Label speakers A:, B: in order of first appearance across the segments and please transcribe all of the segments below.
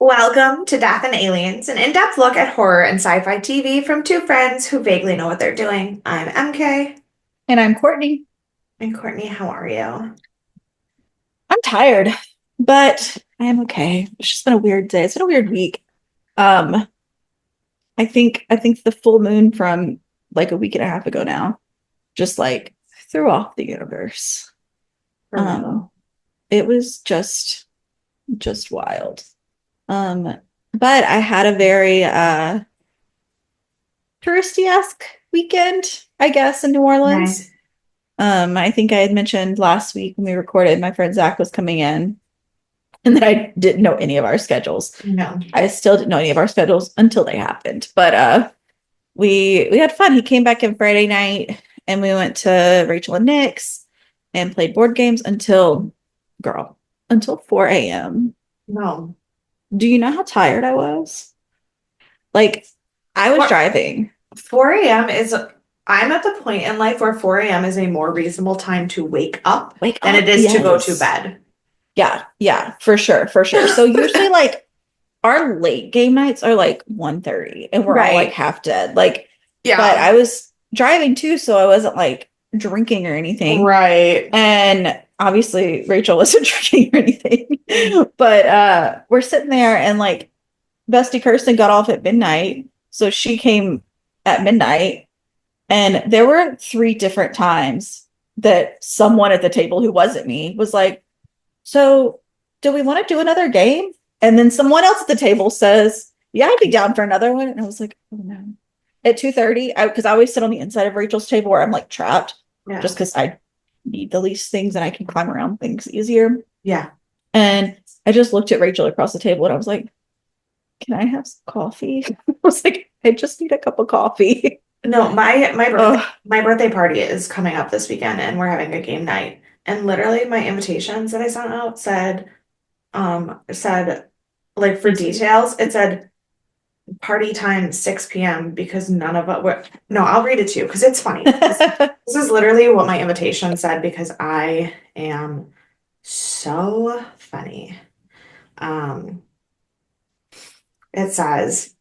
A: Welcome to Death and Aliens, an in-depth look at horror and sci-fi TV from two friends who vaguely know what they're doing. I'm MK.
B: And I'm Courtney.
A: And Courtney, how are you?
B: I'm tired, but I am okay. It's just been a weird day. It's been a weird week. Um, I think the full moon from like a week and a half ago now just like threw off the universe.
A: For
B: Um,
A: real.
B: it was just wild. Um, but I had a very touristy-esque weekend, I guess, in New Orleans.
A: Nice.
B: I think I had mentioned last week when we recorded, my friend Zach was coming in, and then I didn't know any of our schedules.
A: No.
B: I still didn't know any of our schedules until they happened. But we had fun. He came back in Friday night and we went to Rachel and Nick's and played board games until 4 a.m.
A: No.
B: Do you know how tired I was? Like, I was
A: What
B: driving.
A: 4 a.m. is I'm at the point in life where 4 a.m. is a more reasonable time to wake up
B: Wake
A: than it
B: up.
A: is to go to
B: Yes.
A: bed.
B: Yeah, yeah, for sure, for sure. So usually like our late game nights are like 1:30 and we're all like
A: Right.
B: half dead. Like, but
A: Yeah.
B: I was driving too, so I wasn't like drinking or anything.
A: Right.
B: And obviously Rachel wasn't drinking or anything. But we're sitting there and like Bestie Kirsten got off at midnight. So she came at midnight and there were three different times that someone at the table who wasn't me was like, so do we want to do another game? And then someone else at the table says, yeah, I'd be down for another one. And I was like, oh no. At 2:30, because I always sit on the inside of Rachel's table where I'm like trapped
A: Yeah.
B: just because I need the least things and I can climb around things easier.
A: Yeah.
B: And I just looked at Rachel across the table and I was like, can I have some coffee? I was like, I just need a cup of coffee.
A: No, my birthday
B: Oh,
A: my birthday party is coming up this weekend and we're having a game night. And literally my invitations that I sent out said like for details, it said party time 6 p.m. because none of it were no, I'll read it to you because it's funny. This is literally what my invitation said because I am so funny. Um, it says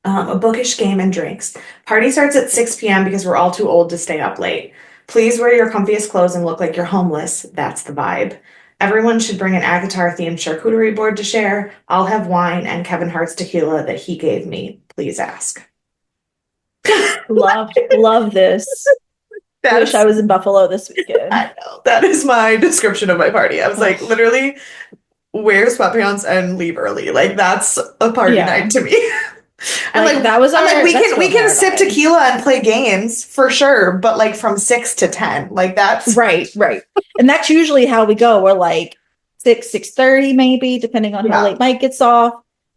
A: a bookish game and drinks. Party starts at 6 p.m. because we're all too old to stay up late. Please wear your comfiest clothes and look like you're homeless. That's the vibe. Everyone should bring an Avatar themed charcuterie board to share. I'll have wine and Kevin Hart's tequila that he gave me. Please ask.
B: love this. Wish I
A: That's,
B: was in Buffalo this weekend.
A: I know. That is my description of my party. I was like,
B: Oh,
A: literally, wear sweatpants and leave early. Like that's a party night
B: yeah.
A: to me. I'm
B: Like
A: like
B: that was
A: I'm like
B: our
A: we
B: that's
A: can we
B: totally
A: can
B: our
A: sip
B: vibe.
A: tequila and play games for sure, but like from 6 to 10, like that's
B: Right, right. And that's usually how we go. We're like 6:30 maybe, depending on how
A: yeah.
B: late Mike gets off.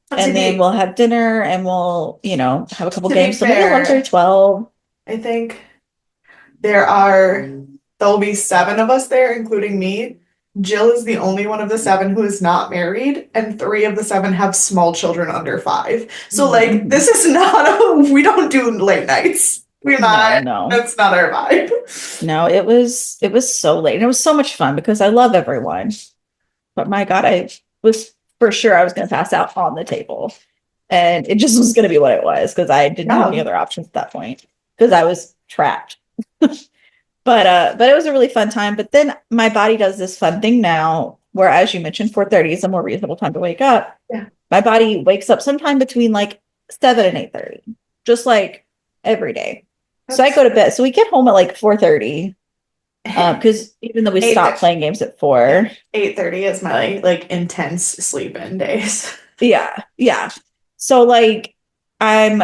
A: To
B: And then
A: be
B: we'll have dinner and we'll, have a couple
A: to be
B: games. So maybe 11:30,
A: fair,
B: 12.
A: I think there'll be seven of us there, including me. Jill is the only one of the seven who is not married, and three of the seven have small children under 5. So like
B: Mm-hmm.
A: this is not we don't do late nights. We're
B: No,
A: not
B: no.
A: that's not our vibe.
B: No, it was so late. And it was so much fun because I love everyone. But my God, I was for sure I was gonna pass out on the table. And it just was gonna be what it was because I didn't have any
A: Yeah.
B: other options at that point because I was trapped. But it was a really fun time. But then my body does this fun thing now where, as you mentioned, 4:30 is a more reasonable time to wake up.
A: Yeah.
B: My body wakes up sometime between like 7 and 8:30, just like every day. So I
A: That's
B: go to bed. So we get home at like 4:30. Because even though we
A: eight
B: stopped playing games at
A: yeah,
B: 4.
A: 8:30 is my like intense sleep in days.
B: Yeah, yeah. So like I'm,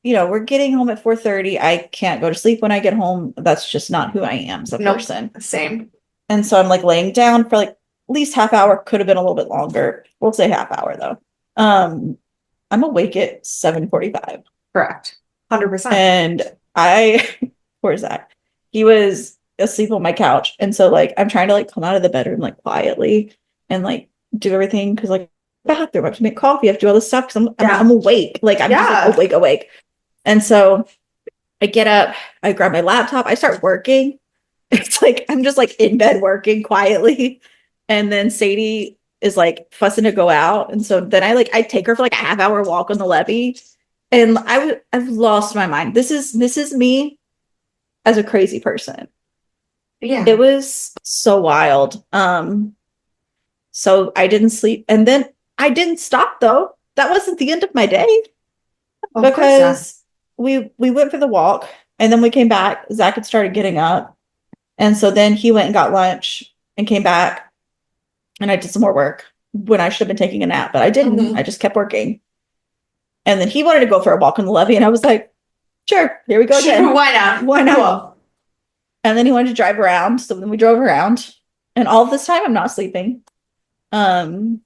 B: we're getting home at 4:30. I can't go to sleep when I get home. That's just not who I am as a
A: Nope.
B: person.
A: Same.
B: And so I'm like laying down for like at least half hour, could have been a little bit longer. We'll say half hour though. Um, I'm awake at 7:45.
A: Correct. 100%.
B: And I, where's that? He was asleep on my couch. And so like I'm trying to like come out of the bedroom like quietly and like do everything because like bathroom, I have to make coffee, I have to do all this stuff because I'm
A: Yeah.
B: awake. Like I'm just like
A: Yeah.
B: awake. And so I get up, I grab my laptop, I start working. It's like I'm just like in bed working quietly. And then Sadie is like fussing to go out. And so then I take her for like a half hour walk on the levee. And I've lost my mind. This is me as a crazy person.
A: Yeah.
B: It was so wild. So I didn't sleep. And then I didn't stop though. That wasn't the end of my day
A: Of course not.
B: because we went for the walk and then we came back. Zach had started getting up. And so then he went and got lunch and came back and I did some more work when I should have been taking a nap, but I didn't. I just kept working. And then he wanted to go for a walk on the levee and I was like, sure, here we go again.
A: Sure, why not?
B: Why not?
A: Cool.
B: And then he wanted to drive around. So then we drove around. And all this time I'm not sleeping. And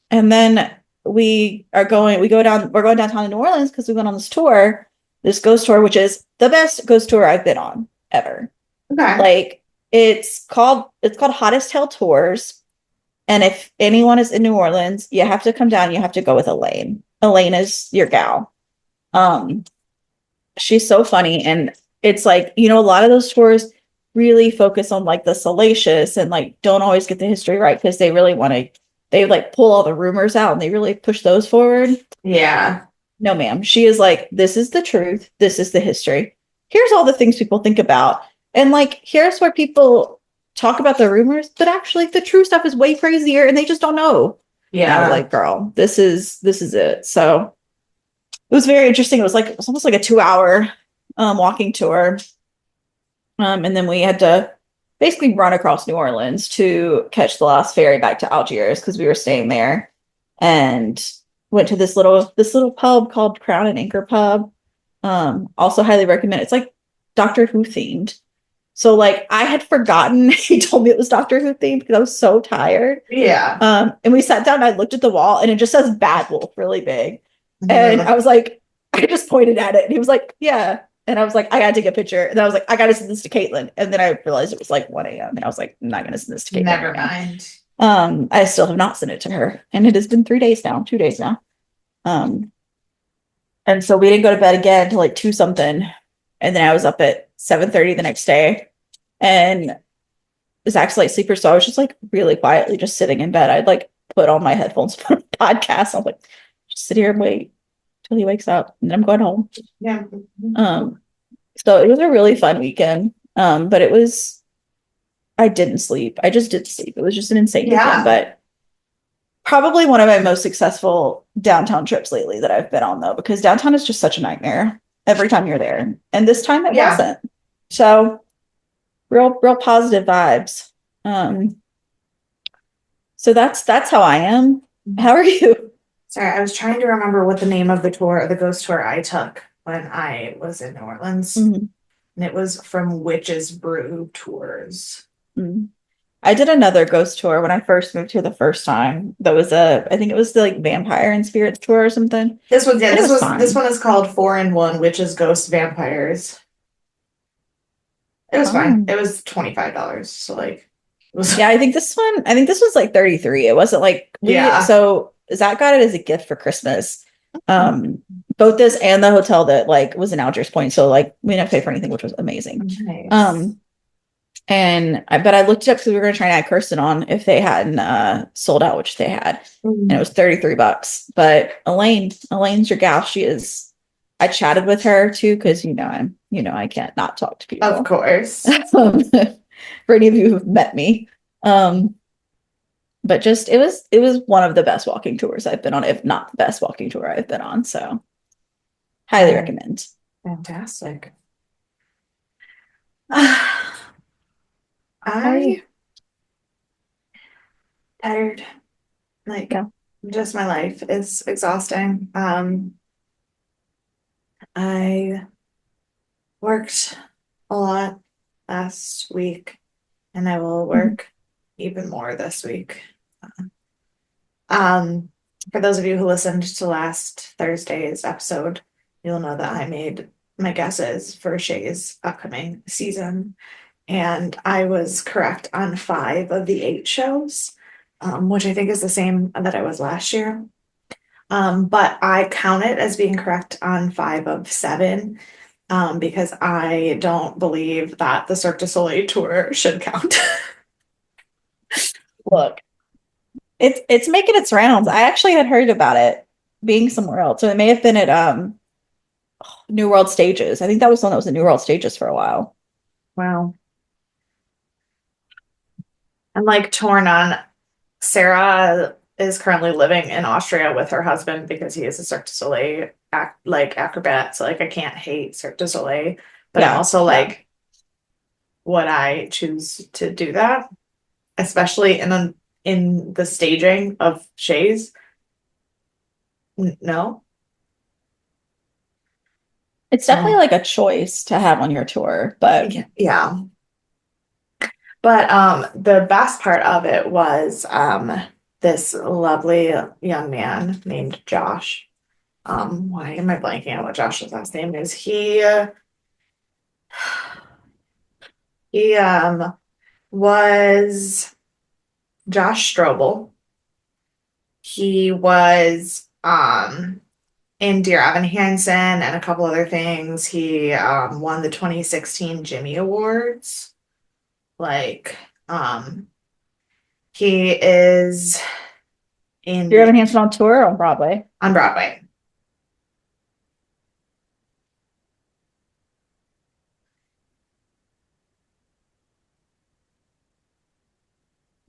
B: then we're going downtown to New Orleans because we went on this tour, this ghost tour, which is the best ghost tour I've been on ever.
A: Okay.
B: Like it's called Hottest Hell Tours. And if anyone is in New Orleans, you have to come down, you have to go with Elaine. Elaine is your gal. She's so funny. And it's like, a lot of those tours really focus on like the salacious and like don't always get the history right because they really want to, they like pull all the rumors out and they really push those forward.
A: Yeah.
B: No, ma'am. She is like, this is the truth. This is the history. Here's all the things people think about. And like, here's where people talk about the rumors, but actually the true stuff is way crazier and they just don't know. Yeah. And I was like, girl, this is it. So it was very interesting. It was almost like a 2-hour walking tour. And then we had to basically run across New Orleans to catch the last ferry back to Algiers because we were staying there, and went to this little pub called Crown and Anchor Pub. Also highly recommend. It's like Doctor Who themed. So like I had forgotten he told me it was Doctor Who themed because I was so tired.
A: Yeah.
B: And we sat down and I looked at the wall and it just says Bad Wolf really big. And I was like, I just pointed at it and he was like, yeah. And I was like, I gotta take a picture. And I was like, I gotta send this to Caitlin. And then I realized it was like 1 a.m. And I was like, I'm not gonna send this to Caitlin.
A: Never mind.
B: I still have not sent it to her. And it has been 2 days now. And so we didn't go to bed again until like 2 something. And then I was up at 7:30 the next day. And Zach's light sleeper. So I was just like really quietly just sitting in bed. I'd like put on my headphones, put on a podcast. I'm like, just sit here and wait till he wakes up. And then I'm going home.
A: Yeah.
B: So it was a really fun weekend. But I didn't sleep. I just didn't sleep. It was just an insane weekend, but probably one of my most successful downtown trips lately that I've been on though, because downtown is just such a nightmare every time you're there. And this time it wasn't. So real positive vibes. So that's how I am. How are you?
A: Sorry, I was trying to remember what the name of the ghost tour I took when I was in New Orleans.
B: Mm-hmm.
A: And it was from Witch's Brew Tours.
B: Mm-hmm. I did another ghost tour when I first moved here the first time. I think it was the like vampire and spirits tour or something.
A: This one is called 4-in-1 Witches, Ghosts, Vampires. It was fine. It was $25. So like it was.
B: Yeah, I think this was like 33. It wasn't like so Zach got it as a gift for Christmas. Both this and the hotel that like was in Algiers Point. So like we didn't pay for anything, which was amazing.
A: Nice.
B: But I looked it up because we were gonna try and add Kirsten on if they hadn't sold out, which they had. And it was $33. But Elaine's your gal. She is. I chatted with her too because I can't not talk to people.
A: Of course.
B: For any of you who've met me. But just it was one of the best walking tours I've been on, if not the best walking tour I've been on. So highly recommend.
A: Fantastic.
B: I
A: tired. Like just my life is exhausting. I worked a lot last week and I will work even more this week. For those of you who listened to last Thursday's episode, you'll know that I made my guesses for Shay's upcoming season, and I was correct on 5 of the 8 shows, which I think is the same that I was last year. But I count it as being correct on 5 of 7, because I don't believe that the Cirque du Soleil tour should count.
B: Look, It's making its rounds. I actually had heard about it being somewhere else. So it may have been at New World Stages. I think that was the one that was at New World Stages for a while.
A: Wow. I'm like torn on Sarah is currently living in Austria with her husband because he is a Cirque du Soleil like acrobat. So like I can't hate Cirque du Soleil, but I'm
B: Yeah,
A: also
B: yeah.
A: like, would I choose to do that? Especially in the staging of Shays? No.
B: It's definitely
A: So
B: like a choice to have on your tour, but
A: yeah, yeah. But the best part of it was this lovely young man named Josh. Why am I blanking on what Josh's last name is? He was Josh Strobel. He was in Dear Evan Hansen and a couple other things. He won the 2016 Jimmy Awards. Like he is in
B: you're
A: the
B: having Hanson on tour or on Broadway.
A: on Broadway.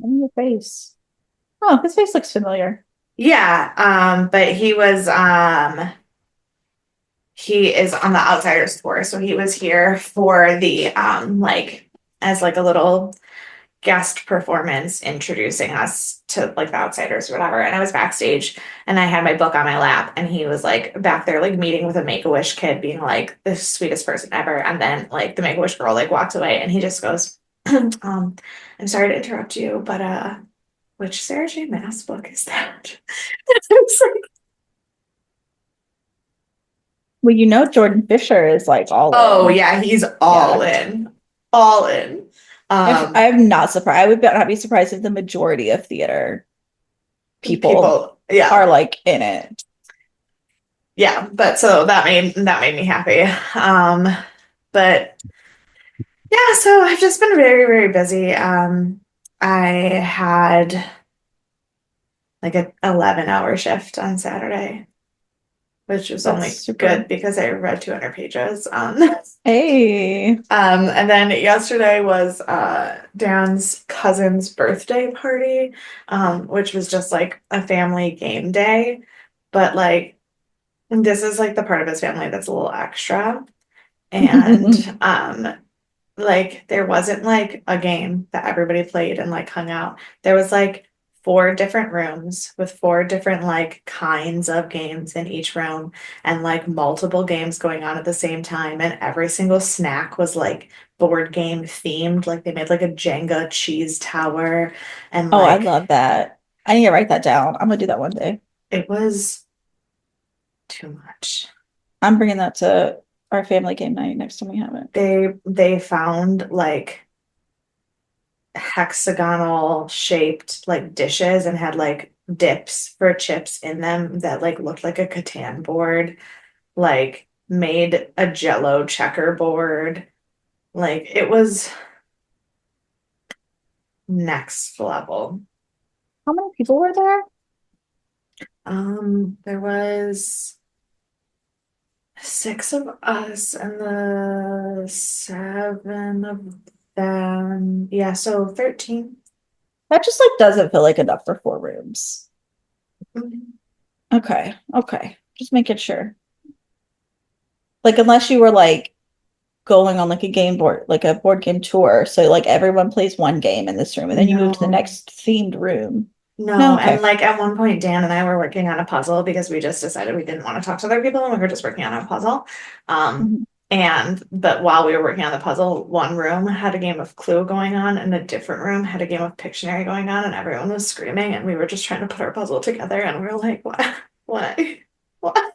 B: In your face. Oh, his face looks familiar.
A: Yeah, but he is on the Outsiders tour, so he was here for the like as like a little guest performance introducing us to like the Outsiders or whatever. And I was backstage and I had my book on my lap and he was like back there like meeting with a Make-A-Wish kid being like the sweetest person ever. And then like the Make-A-Wish girl like walks away and he just goes, I'm sorry to interrupt you, but which Sarah J. Maas book is that? It's like,
B: Well, you know Jordan Fisher is like all
A: oh
B: in.
A: yeah, he's all
B: Yeah.
A: in. All in.
B: I'm not surprised. I would not be surprised if the majority of theater people
A: People, yeah.
B: are like in it.
A: Yeah, but so that made me happy. But yeah, so I've just been very, very busy. I had like a 11-hour shift on Saturday, which was
B: That's
A: only good
B: super.
A: because I read 200 pages.
B: Hey,
A: And then yesterday was Dan's cousin's birthday party, which was just like a family game day. But like this is like the part of his family that's a little extra. And like there wasn't like a game that everybody played and like hung out. There was like four different rooms with four different like kinds of games in each room and like multiple games going on at the same time and every single snack was like board game themed. Like they made like a Jenga cheese tower and
B: oh, I
A: like
B: love that. I need to write that down. I'm gonna do that one day.
A: it was too much.
B: I'm bringing that to our family game night next time we have it.
A: They found like hexagonal shaped like dishes and had like dips for chips in them that like looked like a Catan board, like made a Jello checkerboard. Like it was next level.
B: How many people were there?
A: There was six of us and the seven of them. Yeah, so 13.
B: That just like doesn't feel like enough for 4 rooms.
A: Mhm.
B: Okay, okay. Just making sure. Like unless you were like going on like a game board, like a board game tour. So like everyone plays one game in this room and then you move to the
A: No.
B: next themed room. No,
A: No, and
B: okay.
A: like at one point, Dan and I were working on a puzzle because we just decided we didn't want to talk to other people and we were just working on a puzzle. Um,
B: Mhm.
A: but while we were working on the puzzle, one room had a game of Clue going on and a different room had a game of Pictionary going on, and everyone was screaming, and we were just trying to put our puzzle together, and we were like, what? Why? What?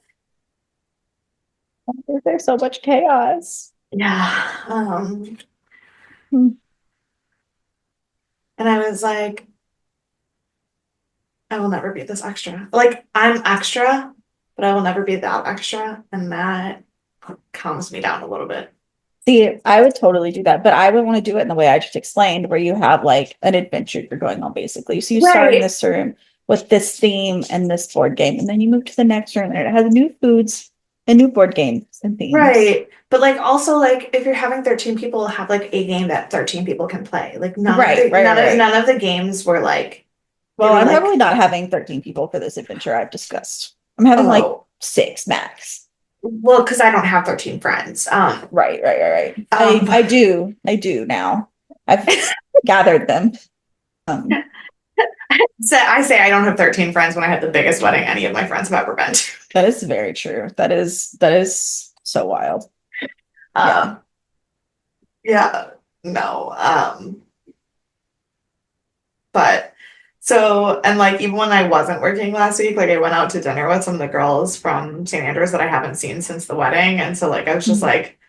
B: There's so much chaos.
A: Yeah.
B: Hmm.
A: And I was like, I will never be this extra. Like, I'm extra, but I will never be that extra, and that calms me down a little bit.
B: See, I would totally do that, but I would want to do it in the way I just explained, where you have like an adventure you're going on basically. So you start in
A: Right.
B: this room with this theme and this board game, and then you move to the next room and it has new foods and new board games and themes.
A: Right. But like also like if you're having 13 people have like a game that 13 people can play. Like
B: Right, right, right, right.
A: none of the games were like they
B: Well,
A: were
B: I'm probably
A: like,
B: not having 13 people for this adventure I've discussed. I'm having like
A: oh,
B: six max.
A: well, because I don't have 13 friends.
B: Right, right, right, right.
A: Um
B: I do now. I've gathered them. Um,
A: so I say I don't have 13 friends when I had the biggest wedding any of my friends have ever been to.
B: that is very true. That is so wild. Yeah.
A: Um yeah, no. But so, and like even when I wasn't working last week, like I went out to dinner with some of the girls from St. Andrews that I haven't seen since the wedding. And so like I was just
B: Mhm.
A: like,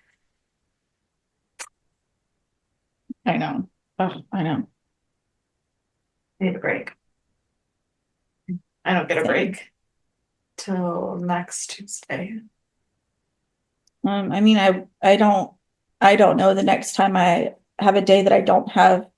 B: I know. Oh, I know.
A: I need a break. I don't get a
B: Same.
A: break till next Tuesday.
B: I mean, I don't know the next time I have a day that I don't have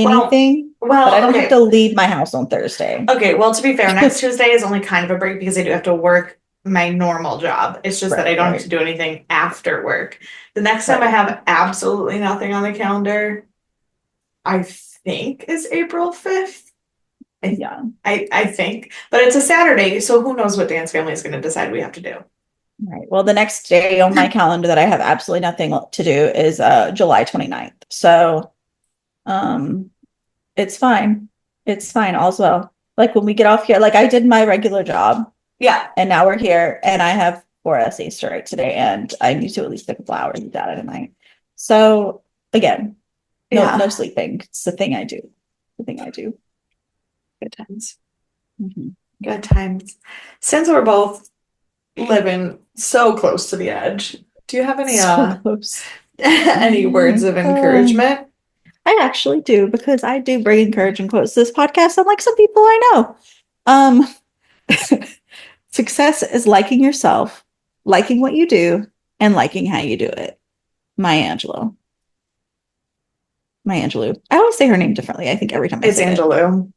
A: Well,
B: anything, but I
A: well,
B: don't have to
A: okay.
B: leave my house on Thursday.
A: Okay, well, to be fair, next Tuesday is only kind of a break because I do have to work my normal job. It's just that I
B: Right,
A: don't have to
B: right,
A: do anything after work. The next time I
B: right.
A: have absolutely nothing on the calendar, I think is April 5th. I
B: Yeah.
A: I think, but it's a Saturday, so who knows what Dan's family is going to decide we have to do.
B: Right. Well, the next day on my calendar that I have absolutely nothing to do is July 29th. So um it's fine. It's fine, all's well. Like when we get off here, like I did my regular job
A: Yeah,
B: and now we're here and I have four essays to write today and I need to at least take a couple hours of data tonight. So again, no
A: yeah,
B: sleeping. It's the thing I do. The thing I do.
A: good times,
B: Mhm.
A: good times. Since we're both living so close to the edge, do you have any
B: So close.
A: any words of encouragement?
B: I actually do because I do bring encouraging quotes to this podcast, unlike some people I know. Um, success is liking yourself, liking what you do, and liking how you do it. Maya Angelou. Maya Angelou. I always say her name differently, I think, every time I
A: It's
B: say it.
A: Angelou.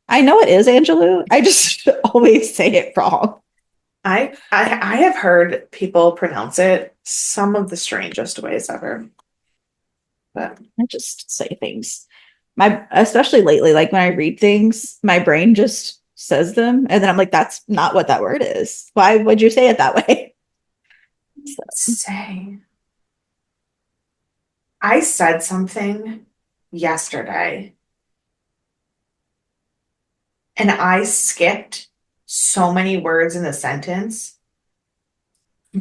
B: I know it is Angelou. I just always say it wrong.
A: I have heard people pronounce it some of the strangest ways ever. But
B: I just say things. My especially lately, like when I read things, my brain just says them, and then I'm like, that's not what that word is. Why would you say it that way? So,
A: say I said something yesterday and I skipped so many words in the sentence.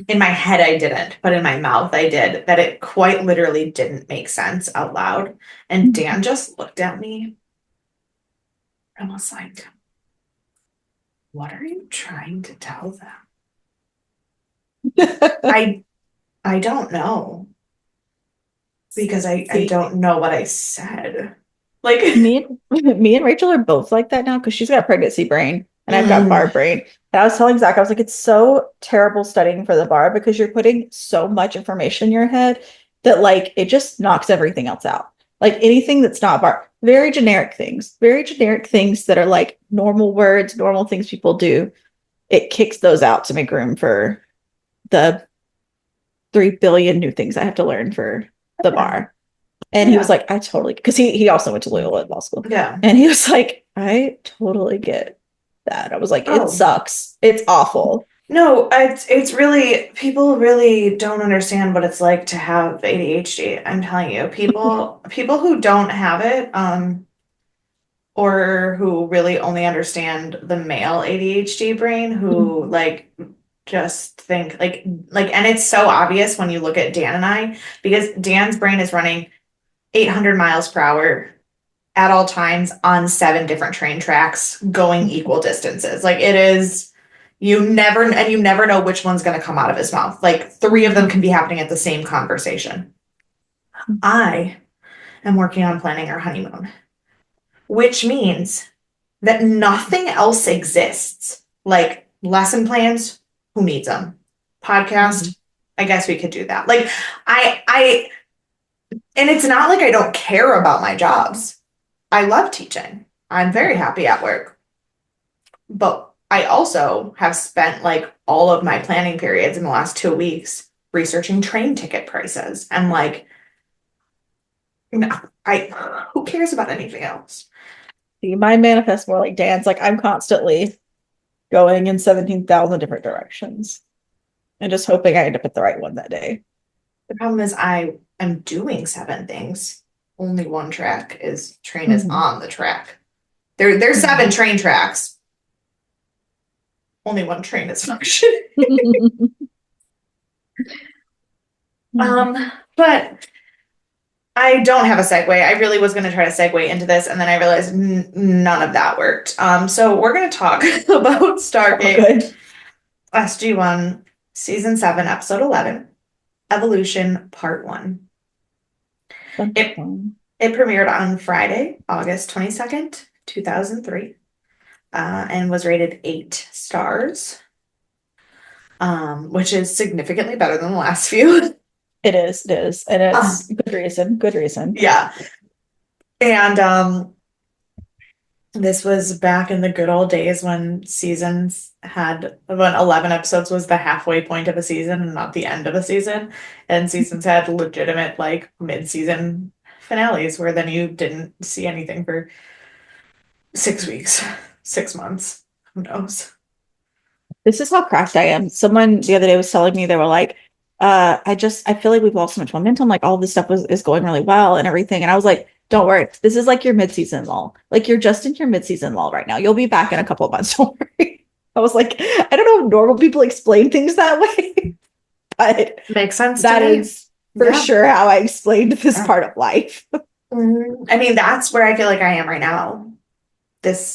A: In my head, I didn't, but in my mouth, I did, that it quite literally didn't make sense out loud. And Dan just looked at me and was like, what are you trying to tell them? I I don't know because I
B: see,
A: don't know what I said. Like,
B: me and Rachel are both like that now because she's got pregnancy brain and I've got
A: mm,
B: bar brain. And I was telling Zach, I was like, it's so terrible studying for the bar because you're putting so much information in your head that like it just knocks everything else out. Like anything that's not bar, very generic things that are like normal words, normal things people do. It kicks those out to make room for the 3 billion new things I have to learn for the
A: yeah,
B: bar. And he was
A: yeah,
B: like, I totally, because he also went to Loyola Law School.
A: yeah.
B: And he was like, I totally get that. I was like, it
A: Oh,
B: sucks. It's awful.
A: no, it's really people really don't understand what it's like to have ADHD. I'm telling you, people who don't have it, or who really only understand the male ADHD brain, who like just think and it's so obvious when you look at Dan and I, because Dan's brain is running 800 miles per hour at all times on 7 different train tracks going equal distances. Like it is, you never know which one's going to come out of his mouth. Like 3 of them can be happening at the same conversation. I am working on planning our honeymoon, which means that nothing else exists. Like lesson plans, who needs them?
B: Mhm.
A: Podcast, I guess we could do that. Like I and it's not like I don't care about my jobs. I love teaching. I'm very happy at work. But I also have spent like all of my planning periods in the last 2 weeks researching train ticket prices. And like, no, who cares about anything else?
B: See, my manifest more like Dan's. Like I'm constantly going in 17,000 different directions and just hoping I end up at the right one that day.
A: The problem is I am doing 7 things. Only one track is train is
B: Mhm.
A: on the track. There's 7 train tracks. Only one train is functioning. But I don't have a segue. I really was going to try to segue into this, and then I realized none of that worked. So we're going to talk about Stargate SG-1 Season 7, Episode 11, Evolution Part 1. It it premiered on Friday, August 22nd, 2003, and was rated 8 stars, which is significantly better than the last few.
B: It is, and
A: Um,
B: it's good reason, good reason.
A: yeah. And this was back in the good old days when when 11 episodes was the halfway point of a season and not the end of a season. And seasons had legitimate, like, mid-season finales where then you didn't see anything for 6 weeks, 6 months. Who knows?
B: This is how cracked I am. Someone the other day was telling me they were like, I feel like we've lost so much momentum. Like all this stuff is going really well and everything. And I was like, don't worry. This is like your mid-season lull. Like you're just in your mid-season lull right now. You'll be back in a couple of months. Don't worry. I was like, I don't know if normal people explain things that way, but
A: Makes sense to
B: that
A: me.
B: is for
A: Yeah.
B: sure how I explained this part of life.
A: I mean, that's where I feel like I am right now.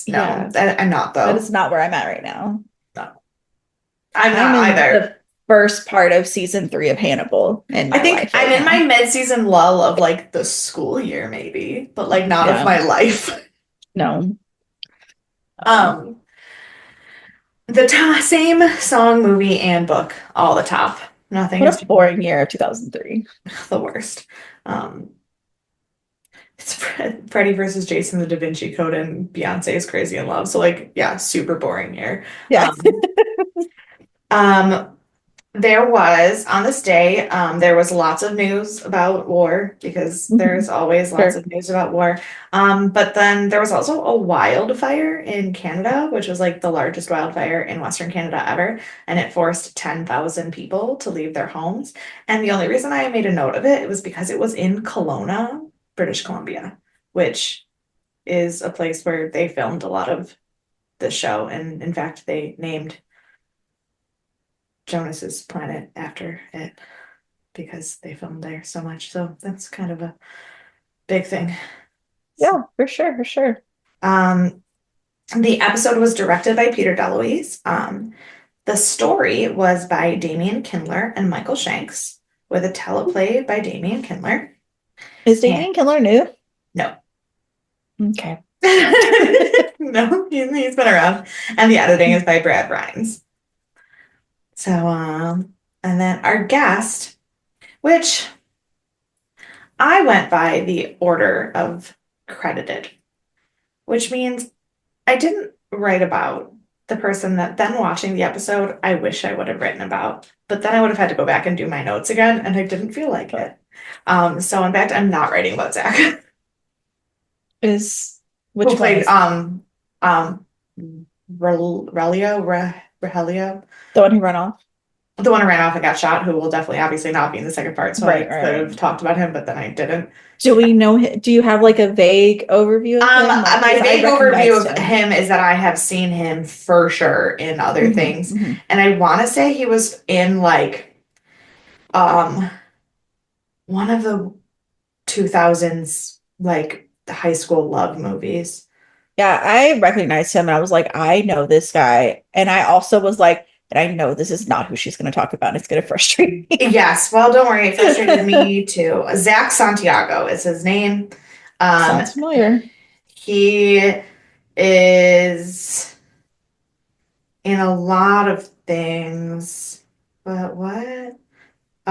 B: Yeah,
A: I'm not
B: that
A: though.
B: is not where I'm at right now.
A: No, I'm
B: I'm
A: not
B: in
A: either.
B: the first part of season 3 of Hannibal in
A: I
B: my
A: think
B: life
A: I'm
B: right
A: in my
B: now.
A: mid-season lull of like the school year, maybe, but like not of
B: Yeah,
A: my life.
B: no.
A: Um, same song, movie, and book, all the top. Nothing
B: What
A: is
B: a boring year of 2003.
A: the worst. Um, it's Freddie versus Jason, the Da Vinci Code, and Beyonce is Crazy in Love. So like, yeah, super boring year.
B: Yeah.
A: Um, um, There was, on this day, there was lots of news about war because there's always lots
B: Sure.
A: of news about war. But then there was also a wildfire in Canada, which was like the largest wildfire in Western Canada ever, and it forced 10,000 people to leave their homes. And the only reason I made a note of it was because it was in Kelowna, British Columbia, which is a place where they filmed a lot of the show. And in fact, they named Jonas's planet after it because they filmed there so much. So that's kind of a big thing.
B: Yeah, for sure, for sure.
A: Um, the episode was directed by Peter DeLuise. The story was by Damian Kindler and Michael Shanks, with a teleplay by Damian Kindler.
B: Is
A: And
B: Damien Killer new?
A: no,
B: Okay.
A: no, he's been around. And the editing is by Brad Rhymes. So, and then our guest, which I went by the order of credited, which means I didn't write about the person that then watching the episode I wish I would have written about, but then I would have had to go back and do my notes again, and I didn't feel like it. So in fact, I'm not writing about Zach,
B: Is
A: who
B: which one
A: played
B: is
A: Rahelio,
B: the one who ran off?
A: the one who ran off and got shot, who will definitely obviously not be in the second part. So I
B: Right,
A: could have
B: right.
A: talked about him, but then I didn't.
B: Do we know him? Do you have like a vague overview of him? Like,
A: My
B: 'cause I
A: vague overview
B: recognized
A: of
B: him.
A: him is that I have seen him for sure in other things.
B: Hmm.
A: And I want to say he was in like um one of the 2000s like the high school love movies.
B: Yeah, I recognized him and I was like, I know this guy. And I also was like, and I know this is not who she's going to talk about. It's going to frustrate me.
A: Yes, well, don't worry, it frustrated me too. Zach Santiago is his name. Um,
B: Sounds familiar.
A: he is in a lot of things, but what?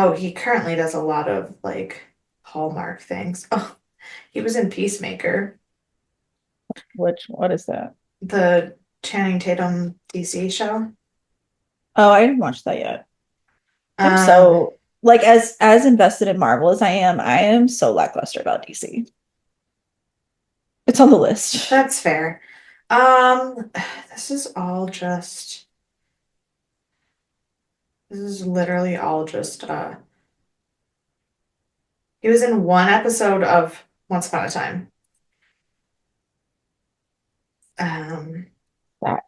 A: Oh, he currently does a lot of like Hallmark things. Oh, he was in Peacemaker,
B: What is that?
A: the Channing Tatum DC show.
B: Oh, I didn't watch that yet. I'm
A: Um,
B: so like as invested in Marvel as I am so lackluster about DC. It's on the list.
A: that's fair. Um, this is all just, this is literally all just, he was in one episode of Once Upon a Time. Um,
B: That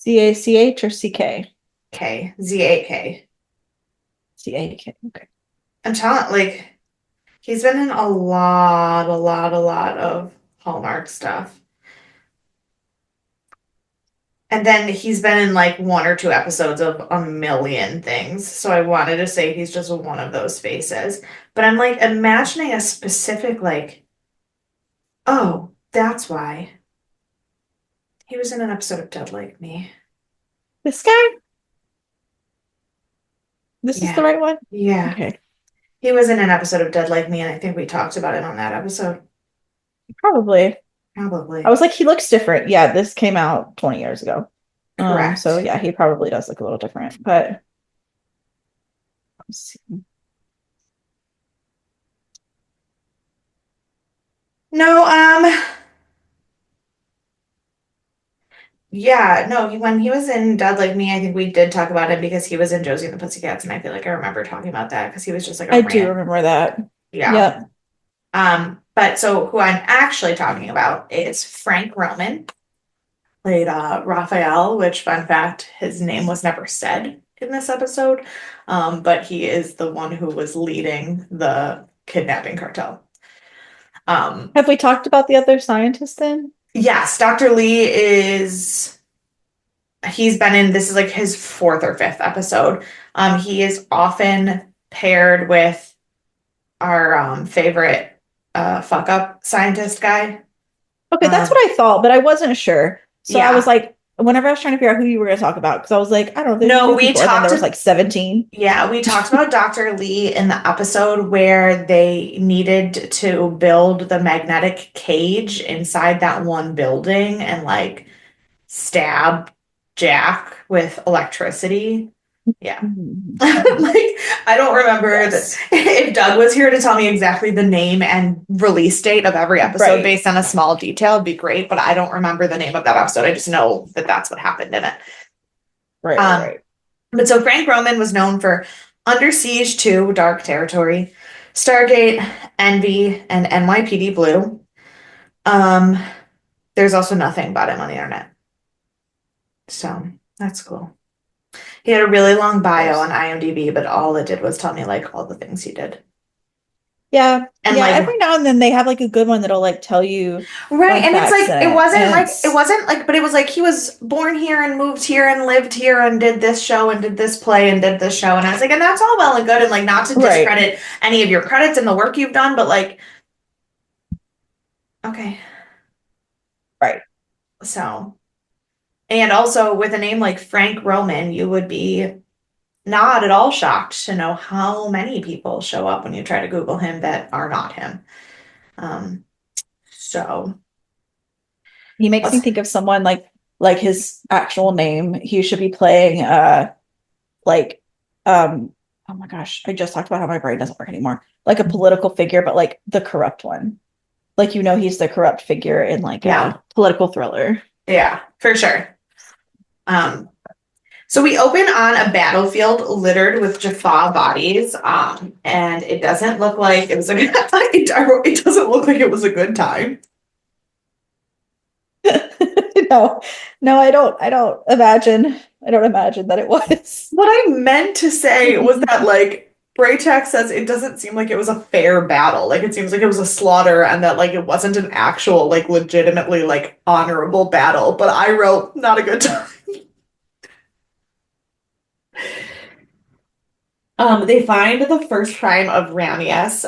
B: CACH or CK?
A: K, Z-A-K.
B: CAK. Okay.
A: I'm telling, like, he's been in a lot of Hallmark stuff. And then he's been in like one or two episodes of a million things. So I wanted to say he's just one of those faces. But I'm like imagining a specific, like, oh, that's why. He was in an episode of Dead Like Me.
B: This guy? This is the
A: Yeah.
B: right one?
A: Yeah.
B: Okay.
A: He was in an episode of Dead Like Me, and I think we talked about it on that episode.
B: Probably. I
A: Probably.
B: was like, he looks different. Yeah, this came out 20 years ago. So
A: Correct.
B: yeah, he probably does look a little different. But let's see.
A: No, yeah, no, when he was in Dead Like Me, I think we did talk about it because he was in Josie and the Pussycats, and I feel like I remember talking about that because he was just like a
B: I do
A: rant.
B: remember that.
A: Yeah.
B: Yep.
A: But so who I'm actually talking about is Frank Roman, played Raphael, which fun fact, his name was never said in this episode. But he is the one who was leading the kidnapping cartel. Um,
B: Have we talked about the other scientist then?
A: yes, Dr. Lee is he's been in this is like his fourth or fifth episode. He is often paired with our favorite fuck up scientist guy.
B: Okay, that's
A: Um,
B: what I thought, but I wasn't sure. So I was
A: yeah.
B: like, whenever I was trying to figure out who you were going to talk about, because I was like, I don't know, there's a
A: No,
B: few
A: we
B: people, and then there
A: talked
B: was like 17.
A: yeah, we talked about Dr. Lee in the episode where they needed to build the magnetic cage inside that one building and like stab Jack with electricity. Yeah.
B: Mhm.
A: Like, I don't remember that
B: Yes.
A: if Doug was here to tell me exactly the name and release date of every episode
B: Right.
A: based on a small detail, it'd be great, but I don't remember the name of that episode. I just know that that's what happened in it.
B: Right, right,
A: Um,
B: right.
A: but so Frank Roman was known for Under Siege 2, Dark Territory, Stargate, Envy, and NYPD Blue. Um, there's also nothing about him on the internet. So that's cool. He had a really long
B: Of
A: bio on
B: course.
A: IMDb, but all it did was tell me like all the things he did.
B: Yeah.
A: And
B: Yeah.
A: like
B: Every now and then they have like a good one that'll like tell you
A: right,
B: fun
A: and it's
B: facts
A: like
B: in it. And
A: it
B: it's
A: wasn't like but it was like he was born here and moved here and lived here and did this show and did this play and did this show and I was like and that's all well and good and like not to
B: right,
A: discredit any of your credits and the work you've done, but like okay.
B: right.
A: So, and also with a name like Frank Roman, you would be not at all shocked to know how many people show up when you try to Google him that are not him. Um, so
B: He makes me
A: that's
B: think of someone like his actual name. He should be playing like oh my gosh, I just talked about how my brain doesn't work anymore. Like a political figure, but like the corrupt one. Like he's the corrupt figure in like
A: yeah,
B: a political thriller.
A: yeah, for sure. Um, so we open on a battlefield littered with Jaffa bodies, and it doesn't look like it was a good, it doesn't look like it was a good time.
B: No, no, I don't imagine that it was.
A: What I meant to say was that like Braytek says it doesn't seem like it was a fair battle. Like it seems like it was a slaughter and that like it wasn't an actual like legitimately like honorable battle. But I wrote not a good time. They find the first crime of Ramius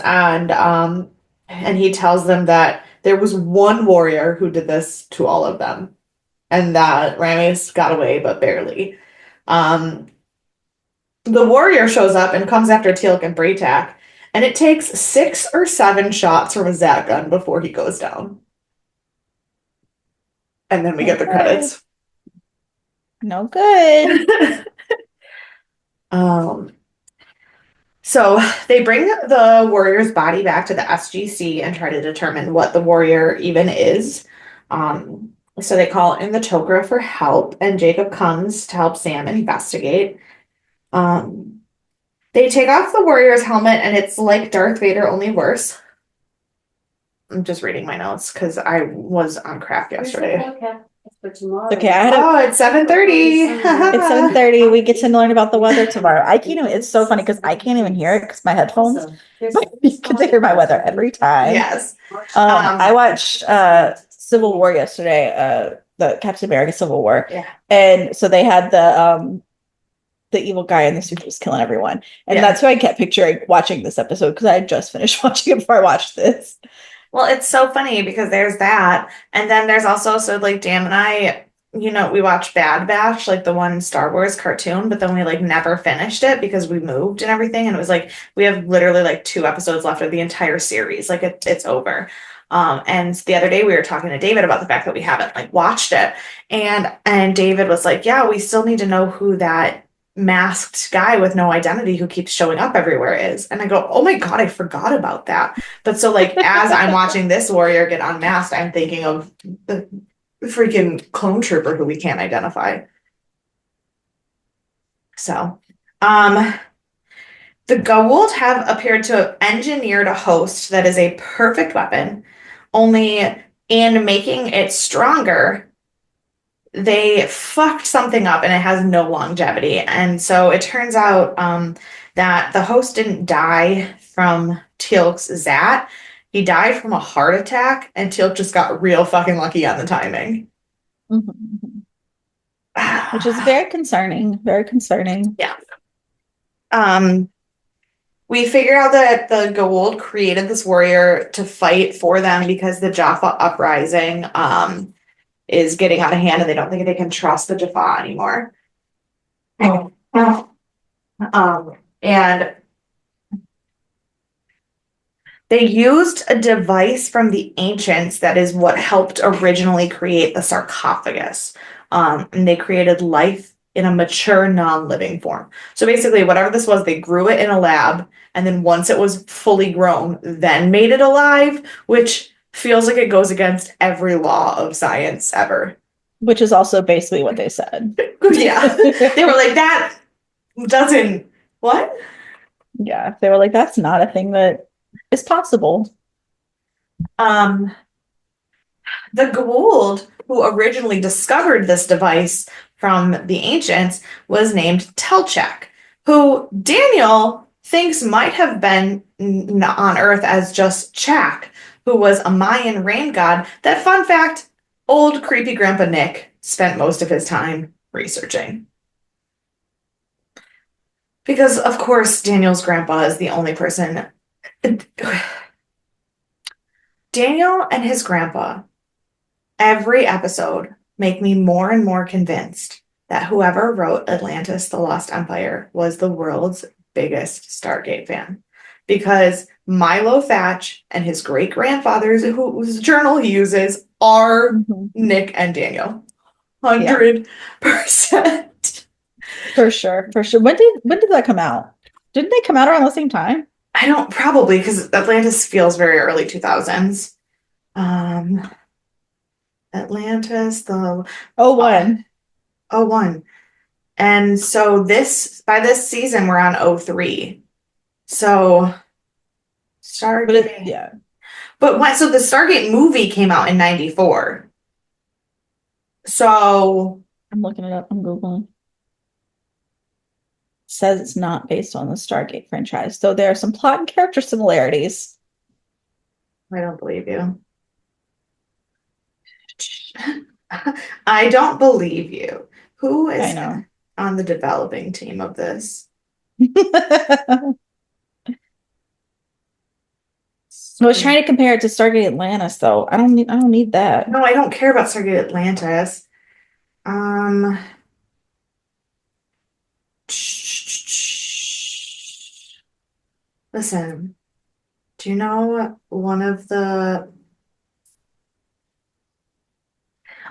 A: and he tells them that there was one warrior who did this to all of them and that Ramius got away but barely. Um the warrior shows up and comes after Teal'c and Braytak, and it takes 6 or 7 shots from a Zat gun before he goes down. And then we get the credits.
B: No good.
A: Um, so they bring the warrior's body back to the SGC and try to determine what the warrior even is. So they call in the Tok'ra for help, and Jacob comes to help Sam investigate. They take off the warrior's helmet, and it's like Darth Vader, only worse. I'm just reading my notes because I was on craft yesterday.
B: Okay,
A: it's 7:30.
B: It's 7:30. We get to learn about the weather tomorrow. I can't even, it's so funny because I can't even hear it because my headphones, but you can hear my weather every time.
A: Yes.
B: I watched Civil War yesterday, the Captain America Civil War.
A: Yeah.
B: And so they had the evil guy in the suit was killing everyone. And that's who I kept picturing watching this episode because I had just finished watching it before I watched this.
A: Well, it's so funny because there's that. And then there's also, so like Dan and I, we watched Bad Batch, like the one Star Wars cartoon, but then we like never finished it because we moved and everything. And it was like, we have literally like 2 episodes left of the entire series. Like it's over. And the other day we were talking to David about the fact that we haven't like watched it. And David was like, yeah, we still need to know who that masked guy with no identity who keeps showing up everywhere is. And I go, oh my God, I forgot about that. But so like as I'm watching this warrior get unmasked, I'm thinking of the freaking clone trooper who we can't identify. So the Goa'uld have appeared to have engineered a host that is a perfect weapon, only in making it stronger they fucked something up and it has no longevity. And so it turns out that the host didn't die from Teal'c's Zat. He died from a heart attack, and Teal'c just got real fucking lucky on the timing.
B: Which is very concerning. Very concerning.
A: Yeah. We figure out that the Goa'uld created this warrior to fight for them because the Jaffa uprising is getting out of hand and they don't think they can trust the Jaffa anymore. And they used a device from the ancients that is what helped originally create the sarcophagus. And they created life in a mature, non-living form. So basically, whatever this was, they grew it in a lab, and then once it was fully grown, then made it alive, which feels like it goes against every law of science ever.
B: Which is also basically what they said.
A: Yeah. They were like, that doesn't, what?
B: Yeah, they were like, that's not a thing that is possible.
A: The Goa'uld, who originally discovered this device from the ancients, was named Telchak, who Daniel thinks might have been on Earth as just Chak, who was a Mayan rain god that, fun fact, old creepy grandpa Nick spent most of his time researching. Because, of course, Daniel's grandpa is the only person. Daniel and his grandpa, every episode, make me more and more convinced that whoever wrote Atlantis, the Lost Empire, was the world's biggest Stargate fan. Because Milo Thatch and his great-grandfathers, whose journal he uses, are Nick and Daniel. 100%.
B: For sure. When did that come out? Didn't they come out around the same time?
A: I don't, probably, because Atlantis feels very early 2000s. Atlantis, the
B: 01.
A: 01. And so by this season, we're on 03. So Stargate.
B: Yeah.
A: But so the Stargate movie came out in 94. So
B: I'm looking it up on Google. It says it's not based on the Stargate franchise. So there are some plot and character similarities.
A: I don't believe you. I don't believe you. Who is on the developing team of this?
B: I was trying to compare it to Stargate Atlantis, though. I don't need that.
A: No, I don't care about Stargate Atlantis. Listen, do you know one of the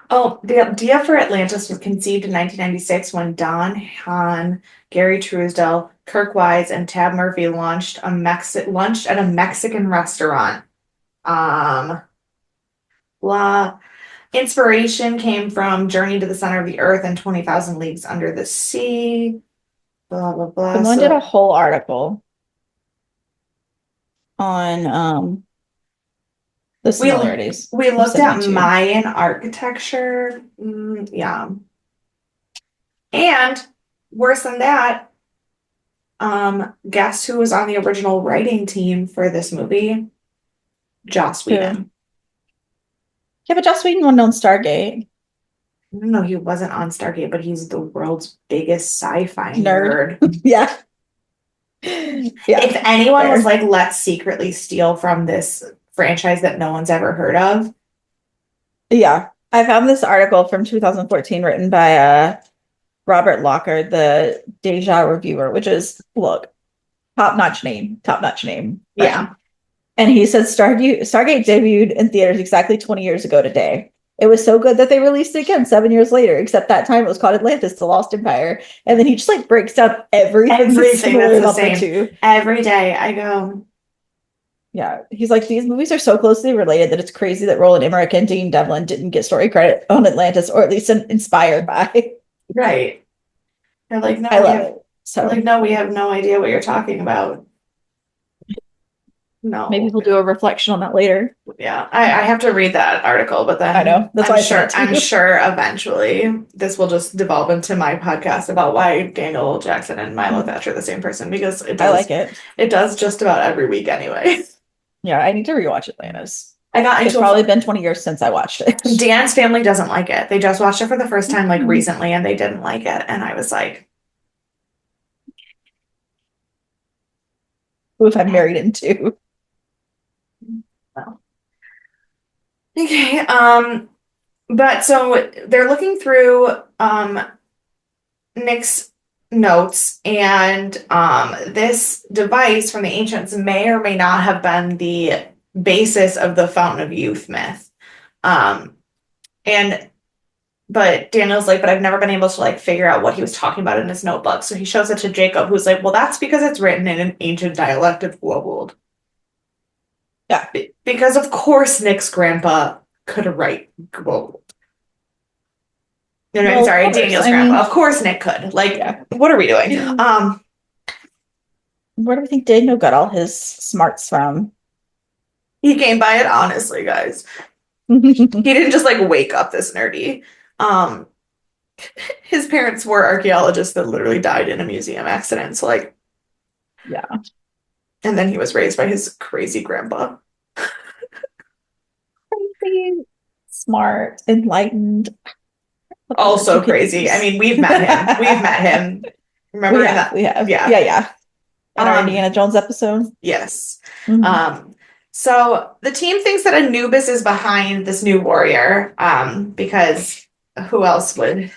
A: the idea for Atlantis was conceived in 1996 when Don Hahn, Gary Truesdell, Kirk Wise, and Tab Murphy lunched at a Mexican restaurant. Um, blah. Inspiration came from Journey to the Center of the Earth and 20,000 Leagues Under the Sea. Blah blah blah.
B: Someone did a
A: So
B: whole article on the
A: we
B: similarities.
A: we
B: I'm
A: looked
B: sending it
A: at
B: to you.
A: Mayan architecture. Yeah. And worse than that, guess who was on the original writing team for this movie? Joss
B: Who?
A: Whedon.
B: Yeah, but Joss Whedon won on Stargate.
A: No, he wasn't on Stargate, but he's the world's biggest sci-fi
B: Nerd.
A: nerd.
B: Yeah. Yeah.
A: If anyone was
B: Fair.
A: like, let's secretly steal from this franchise that no one's ever heard of,
B: Yeah. I found this article from 2014 written by Robert Locker, the Deja reviewer, which is, look, top-notch name, top-notch name.
A: yeah,
B: Friend. And he said Stargate debuted in theaters exactly 20 years ago today. It was so good that they released it again 7 years later, except that time it was called Atlantis, The Lost Empire. And then he just like breaks down everything that's
A: everything
B: similar
A: that's the
B: about the
A: same.
B: two.
A: Every day I go,
B: Yeah. He's like, these movies are so closely related that it's crazy that Roland Emmerich and Dean Devlin didn't get story credit on Atlantis, or at least inspired by.
A: right. They're like, no,
B: I love it. So
A: we have no idea what you're talking about.
B: maybe
A: No.
B: we'll do a reflection on that later.
A: Yeah, I have to read that article, but
B: I
A: then
B: know. That's why I sent it to
A: I'm
B: you.
A: sure eventually this will just devolve into my podcast about why Daniel Jackson and Milo Thatcher are the same person because
B: I like it.
A: it does just about every week anyway.
B: Yeah, I need to rewatch Atlantis.
A: I got
B: It's
A: into
B: probably been 20 years since I watched it.
A: Dan's family doesn't like it. They just watched it for the first time like
B: Mm.
A: recently and they didn't like it. And I was like,
B: Who if I'm married into.
A: well. Okay. But so they're looking through Nick's notes, and this device from the ancients may or may not have been the basis of the Fountain of Youth myth. Um, and but Daniel's like, but I've never been able to like figure out what he was talking about in his notebook. So he shows it to Jacob, who's like, well, that's because it's written in an ancient dialect of Goa'uld.
B: Yeah.
A: Because of course Nick's grandpa could write Goa'uld. No, no, I'm
B: Well, of
A: sorry,
B: course.
A: Daniel's
B: I
A: grandpa.
B: mean,
A: Of course Nick could. Like,
B: yeah.
A: what are we doing?
B: Where do we think Daniel got all his smarts from?
A: He came by it honestly, guys. He didn't just like wake up this nerdy. Um, his parents were archaeologists that literally died in a museum accident. So like,
B: Yeah.
A: and then he was raised by his crazy grandpa.
B: Crazy, smart, enlightened.
A: Also crazy. I mean, we've met him. We've met him. Remember that?
B: We have.
A: Yeah.
B: Yeah. In our Indiana Jones episode.
A: Yes.
B: Mhm.
A: So the team thinks that Anubis is behind this new warrior, because who else would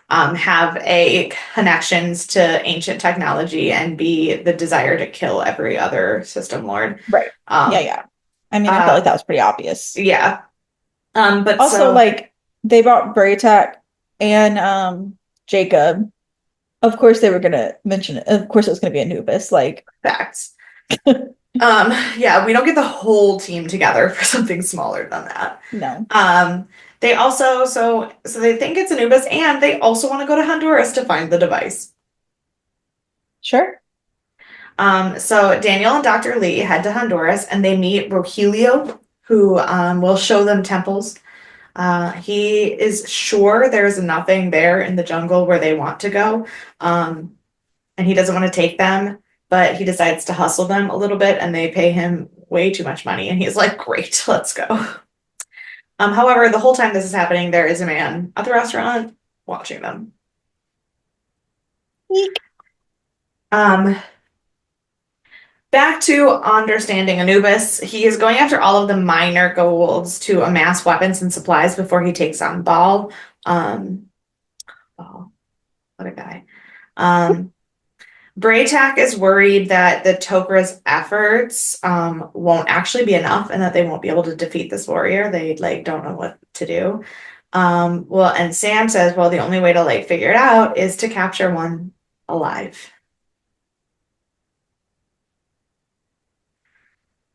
A: have a connections to ancient technology and be the desire to kill every other system lord?
B: Right. Yeah. I mean, I felt like that was pretty obvious.
A: Yeah. But
B: Also,
A: so
B: like they brought Braytak and Jacob. Of course, they were gonna mention it. Of course, it was gonna be Anubis. Like
A: facts. Yeah, we don't get the whole team together for something smaller than that.
B: no.
A: They also so they think it's Anubis, and they also want to go to Honduras to find the device.
B: Sure.
A: So Daniel and Dr. Lee head to Honduras, and they meet Rogelio, who will show them temples. He is sure there's nothing there in the jungle where they want to go, and he doesn't want to take them, but he decides to hustle them a little bit, and they pay him way too much money, and he's like, great, let's go. However, the whole time this is happening, there is a man at the restaurant watching them.
B: Eek.
A: Back to understanding Anubis, he is going after all of the minor Goa'ulds to amass weapons and supplies before he takes on Baal. Oh, what a guy. Braytak is worried that the Tokra's efforts won't actually be enough and that they won't be able to defeat this warrior. They like don't know what to do. Well, and Sam says, well, the only way to like figure it out is to capture one alive.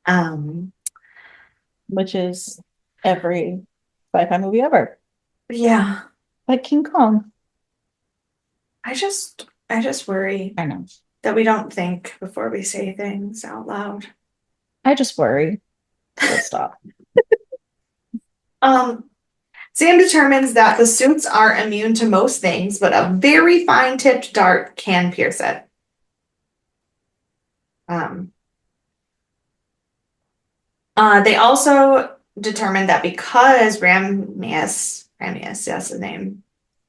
A: Um,
B: Which is every sci-fi movie ever.
A: yeah,
B: Like King Kong.
A: I just worry
B: I know.
A: that we don't think before we say things out loud.
B: I just worry. Full stop.
A: Um, Sam determines that the suits are immune to most things, but a very fine-tipped dart can pierce it. Um, they also determined that because Ramius, that's his name,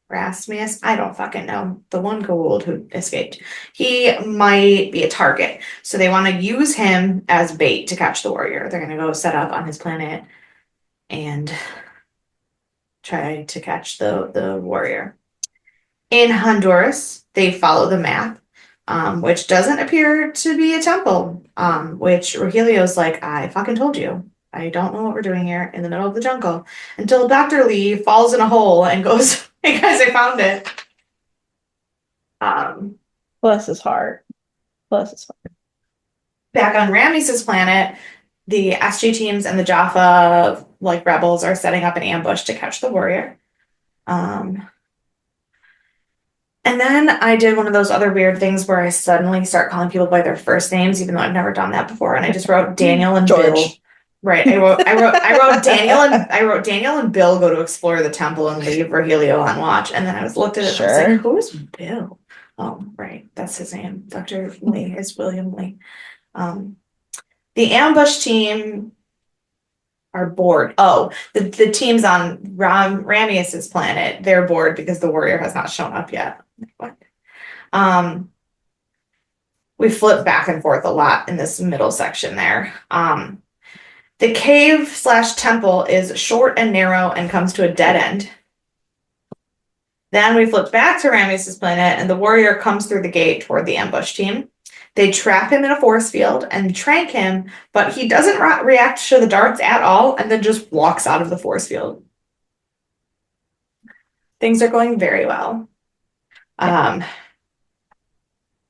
A: Rasmus, I don't fucking know, the one gold who escaped, he might be a target. So they want to use him as bait to catch the warrior. They're going to go set up on his planet and try to catch the warrior. In Honduras, they follow the map, which doesn't appear to be a temple, which Rogelio's like, I fucking told you. I don't know what we're doing here in the middle of the jungle. Until Dr. Lee falls in a hole and goes, hey guys, I found it. Um,
B: Bless his heart. Bless his heart.
A: Back on Rames's planet, the SG teams and the Jaffa like rebels are setting up an ambush to catch the warrior. Um, And then I did one of those other weird things where I suddenly start calling people by their first names, even though I've never done that before. And I just wrote Daniel and
B: George.
A: Bill. Right. I wrote Daniel and Bill go to explore the temple and leave Virgilio on watch. And then I was looked at it and I was like, who's Bill? Oh, right. That's his name. Dr. Lee is William Lee. The ambush team are bored. Oh, the teams on Ramius's planet, they're bored because the warrior has not shown up yet. What? We flip back and forth a lot in this middle section there. The cave slash temple is short and narrow and comes to a dead end. Then we flip back to Ramius's planet and the warrior comes through the gate toward the ambush team. They trap him in a force field and trank him, but he doesn't react to the darts at all and then just walks out of the force field. Things are going very well.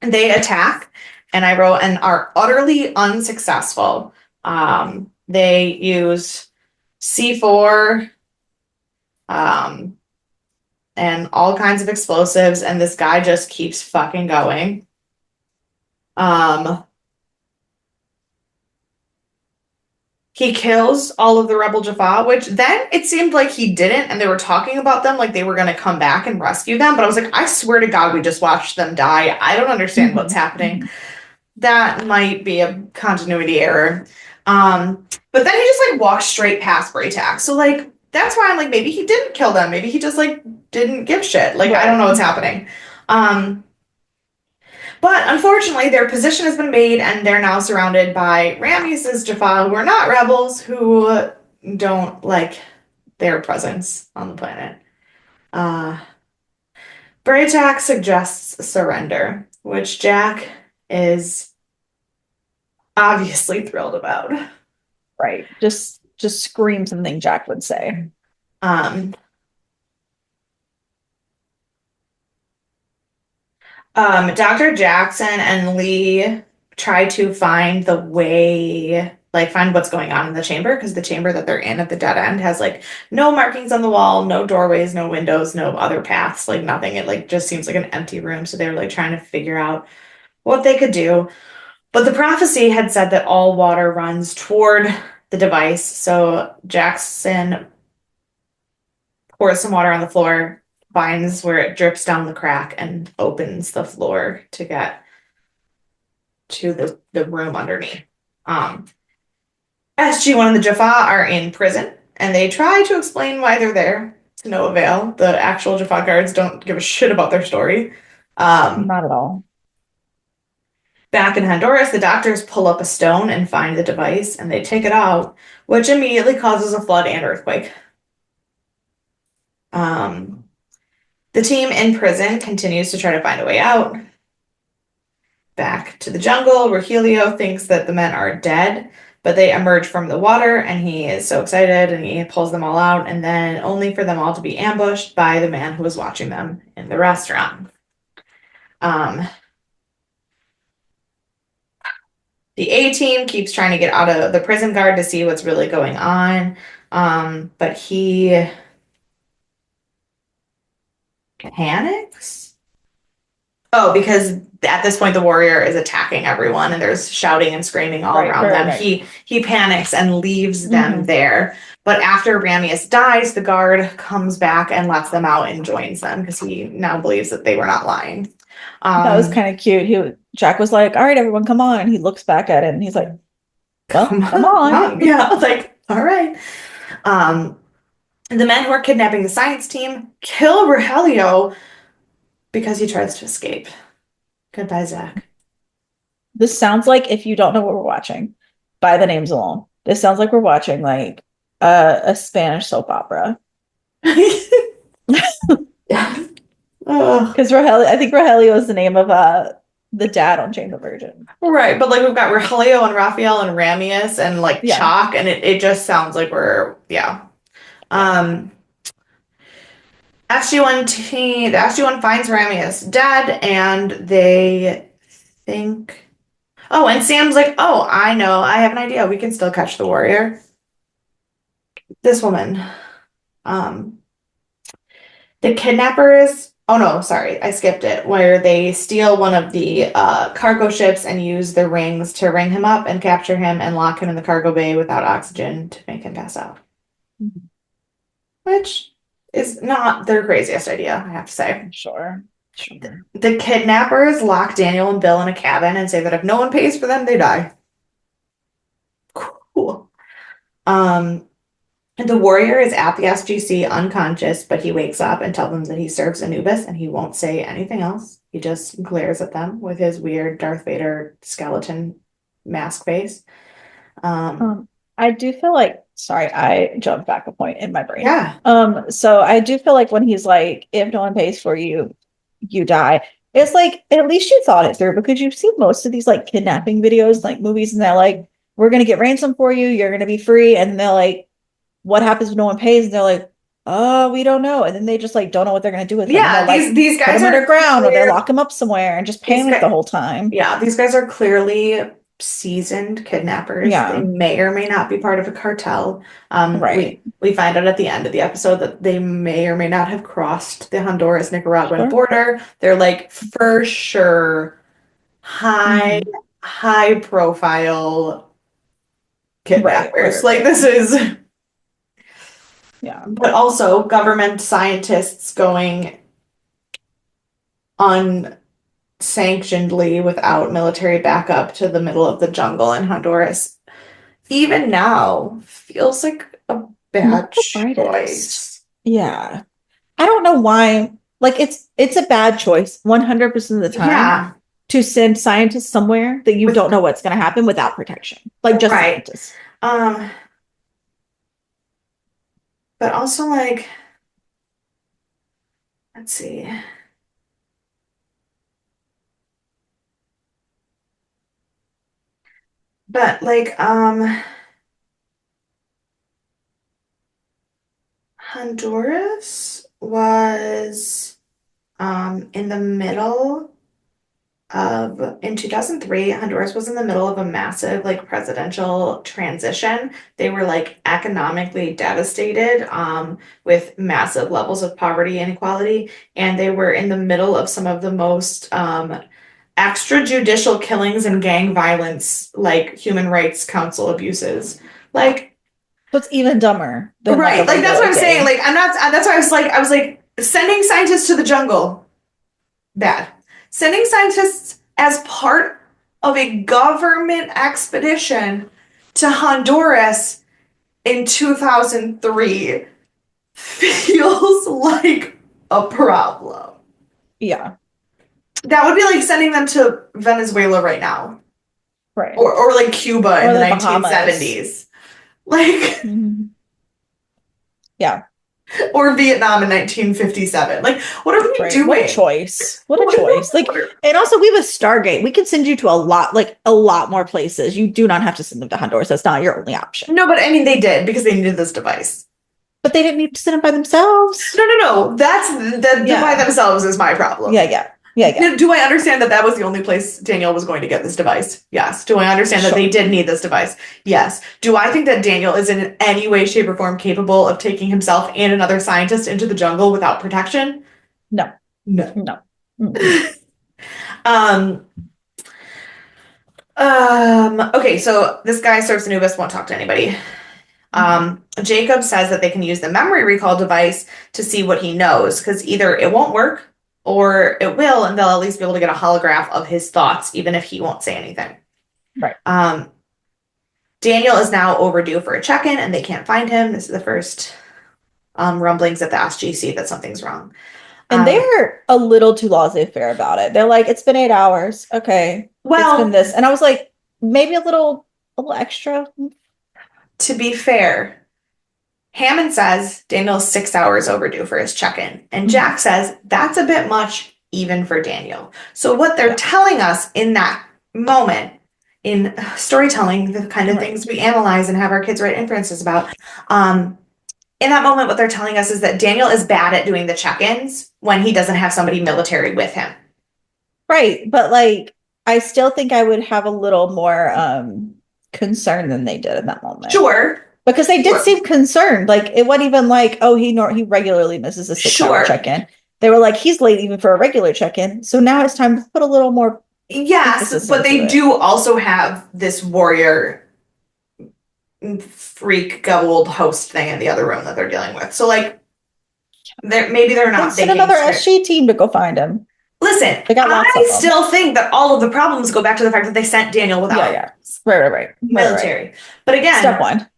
A: They attack, and I wrote, and are utterly unsuccessful. They use C4 and all kinds of explosives, and this guy just keeps fucking going. He kills all of the Rebel Jaffa, which then it seemed like he didn't, and they were talking about them like they were going to come back and rescue them. But I was like, I swear to God, we just watched them die. I don't understand what's happening. That might be a continuity error. But then he just like walked straight past Braytak. So like that's why I'm like, maybe he didn't kill them. Maybe he just like didn't give shit. Like, I don't know what's happening. But unfortunately, their position has been made, and they're now surrounded by Rames's Jaffa, who are not rebels, who don't like their presence on the planet. Braytak suggests surrender, which Jack is obviously thrilled about.
B: Right. Just scream something Jack would say.
A: Dr. Jackson and Lee try to find the way, like find what's going on in the chamber, because the chamber that they're in at the dead end has like no markings on the wall, no doorways, no windows, no other paths, like nothing. It like just seems like an empty room. So they were like trying to figure out what they could do. But the prophecy had said that all water runs toward the device. So Jackson pours some water on the floor, finds where it drips down the crack, and opens the floor to get to the room underneath. SG-1 and the Jaffa are in prison, and they try to explain why they're there to no avail. The actual Jaffa guards don't give a shit about their story.
B: Not at all.
A: Back in Honduras, the doctors pull up a stone and find the device, and they take it out, which immediately causes a flood and earthquake. The team in prison continues to try to find a way out. back to the jungle. Rogelio thinks that the men are dead, but they emerge from the water and he is so excited and he pulls them all out, and then only for them all to be ambushed by the man who was watching them in the restaurant. Um, the A team keeps trying to get out of the prison guard to see what's really going on, but he panics. Oh, because at this point the warrior is attacking everyone and there's shouting and screaming all around them.
B: Right.
A: He panics and leaves them there. But after Ramius dies, the guard comes back and lets them out and joins them because he now believes that they were not lying.
B: That was kind of cute. Jack was like, "All right, everyone, come on." And he looks back at it and he's like, "Well, come on."
A: Yeah, like, all right. The men who are kidnapping the science team kill Rogelio because he tries to escape. Goodbye, Zach.
B: This sounds like, if you don't know what we're watching by the names alone, this sounds like we're watching like a Spanish soap opera.
A: Yeah.
B: Because I think Rogelio is the name of the dad on Jane the Virgin.
A: Right, but like we've got Rogelio and Raphael and Ramius and like Chalk, and it just sounds like we're SG-1 team, the SG-1 finds Ramius dead, and they think. Oh, and Sam's like, oh, I know, I have an idea. We can still catch the warrior. This woman. The kidnappers. Oh no, sorry, I skipped it. Where they steal one of the cargo ships and use the rings to ring him up and capture him and lock him in the cargo bay without oxygen to make him pass out. Mm-hmm. Which is not their craziest idea, I have to say.
B: Sure.
A: The kidnappers lock Daniel and Bill in a cabin and say that if no one pays for them, they die. Cool. The warrior is at the SGC unconscious, but he wakes up and tells them that he serves Anubis and he won't say anything else. He just glares at them with his weird Darth Vader skeleton mask face.
B: I do feel like, sorry, I jumped back a point in my brain.
A: Yeah.
B: So I do feel like when he's like, if no one pays for you, you die. It's like, at least you thought it through, because you've seen most of these like kidnapping videos, like movies, and they're like, we're going to get ransom for you. You're going to be free. And they're like, what happens if no one pays? And they're like, oh, we don't know. And then they just like don't know what they're going to do with them.
A: Yeah,
B: like,
A: these guys
B: put them underground, or they lock them up somewhere and just panic the whole time.
A: Yeah, these guys are clearly seasoned kidnappers.
B: Yeah.
A: They may or may not be part of a cartel.
B: Right.
A: We find out at the end of the episode that they may or may not have crossed the Honduras-Nicaraguan border. They're like for sure high profile kidnappers. Right. Like this is but also government scientists going unsanctionedly without military backup to the middle of the jungle in Honduras. Even now, feels like a bad choice.
B: Yeah. I don't know why. Like it's a bad choice 100% of the time. Yeah. To send scientists somewhere that you don't know what's going to happen without protection. Like just scientists.
A: But also like, let's see. But like, Honduras was in the middle of, in 2003, Honduras was in the middle of a massive like presidential transition. They were like economically devastated with massive levels of poverty and inequality, and they were in the middle of some of the most extrajudicial killings and gang violence, like Human Rights Council abuses. Like,
B: so it's even dumber.
A: Right. Like that's what I'm saying. Like that's why I was like, sending scientists to the jungle, bad. Sending scientists as part of a government expedition to Honduras in 2003 feels like a problem.
B: Yeah.
A: That would be like sending them to Venezuela right now.
B: Right.
A: Or like Cuba in the 1970s. Like,
B: yeah.
A: Or Vietnam in 1957. Like, what are we
B: Right.
A: doing?
B: What a choice. What a choice. Like, and also we have Stargate. We can send you to a lot more places. You do not have to send them to Honduras. That's not your only option.
A: No, but I mean, they did because they needed this device.
B: But they didn't need to send them by themselves.
A: No. That's the by themselves is my problem.
B: Yeah.
A: Do I understand that was the only place Daniel was going to get this device? Yes. Do I understand that they did need this device? Yes. Do I think that Daniel is in any way, shape, or form capable of taking himself and another scientist into the jungle without protection?
B: No.
A: Um, okay, so this guy serves Anubis, won't talk to anybody. Jacob says that they can use the memory recall device to see what he knows, because either it won't work or it will, and they'll at least be able to get a holograph of his thoughts, even if he won't say anything.
B: Right.
A: Daniel is now overdue for a check-in, and they can't find him. This is the first rumblings at the SGC that something's wrong.
B: And they're a little too laissez-faire about it. They're like, it's been 8 hours. Okay.
A: Well,
B: it's been this. And I was like, maybe a little extra.
A: To be fair, Hammond says Daniel's 6 hours overdue for his check-in. And Jack says that's a bit much even for Daniel. So what they're telling us in that moment, in storytelling, the kind of things we analyze and have our kids write inferences about, in that moment, what they're telling us is that Daniel is bad at doing the check-ins when he doesn't have somebody military with him.
B: Right. But like, I still think I would have a little more concern than they did in that moment.
A: Sure.
B: Because they did seem concerned. Like, it wasn't even like, oh, he regularly misses a 6-hour check-in. They were like, he's late even for a regular check-in. So now it's time to put a little more.
A: Yes, but they do also have this warrior freak gold host thing in the other room that they're dealing with. So like, maybe they're not.
B: Send another SG team to go find him.
A: Listen, I still think that all of the problems go back to the fact that they sent Daniel without
B: right.
A: military. But again,
B: step one.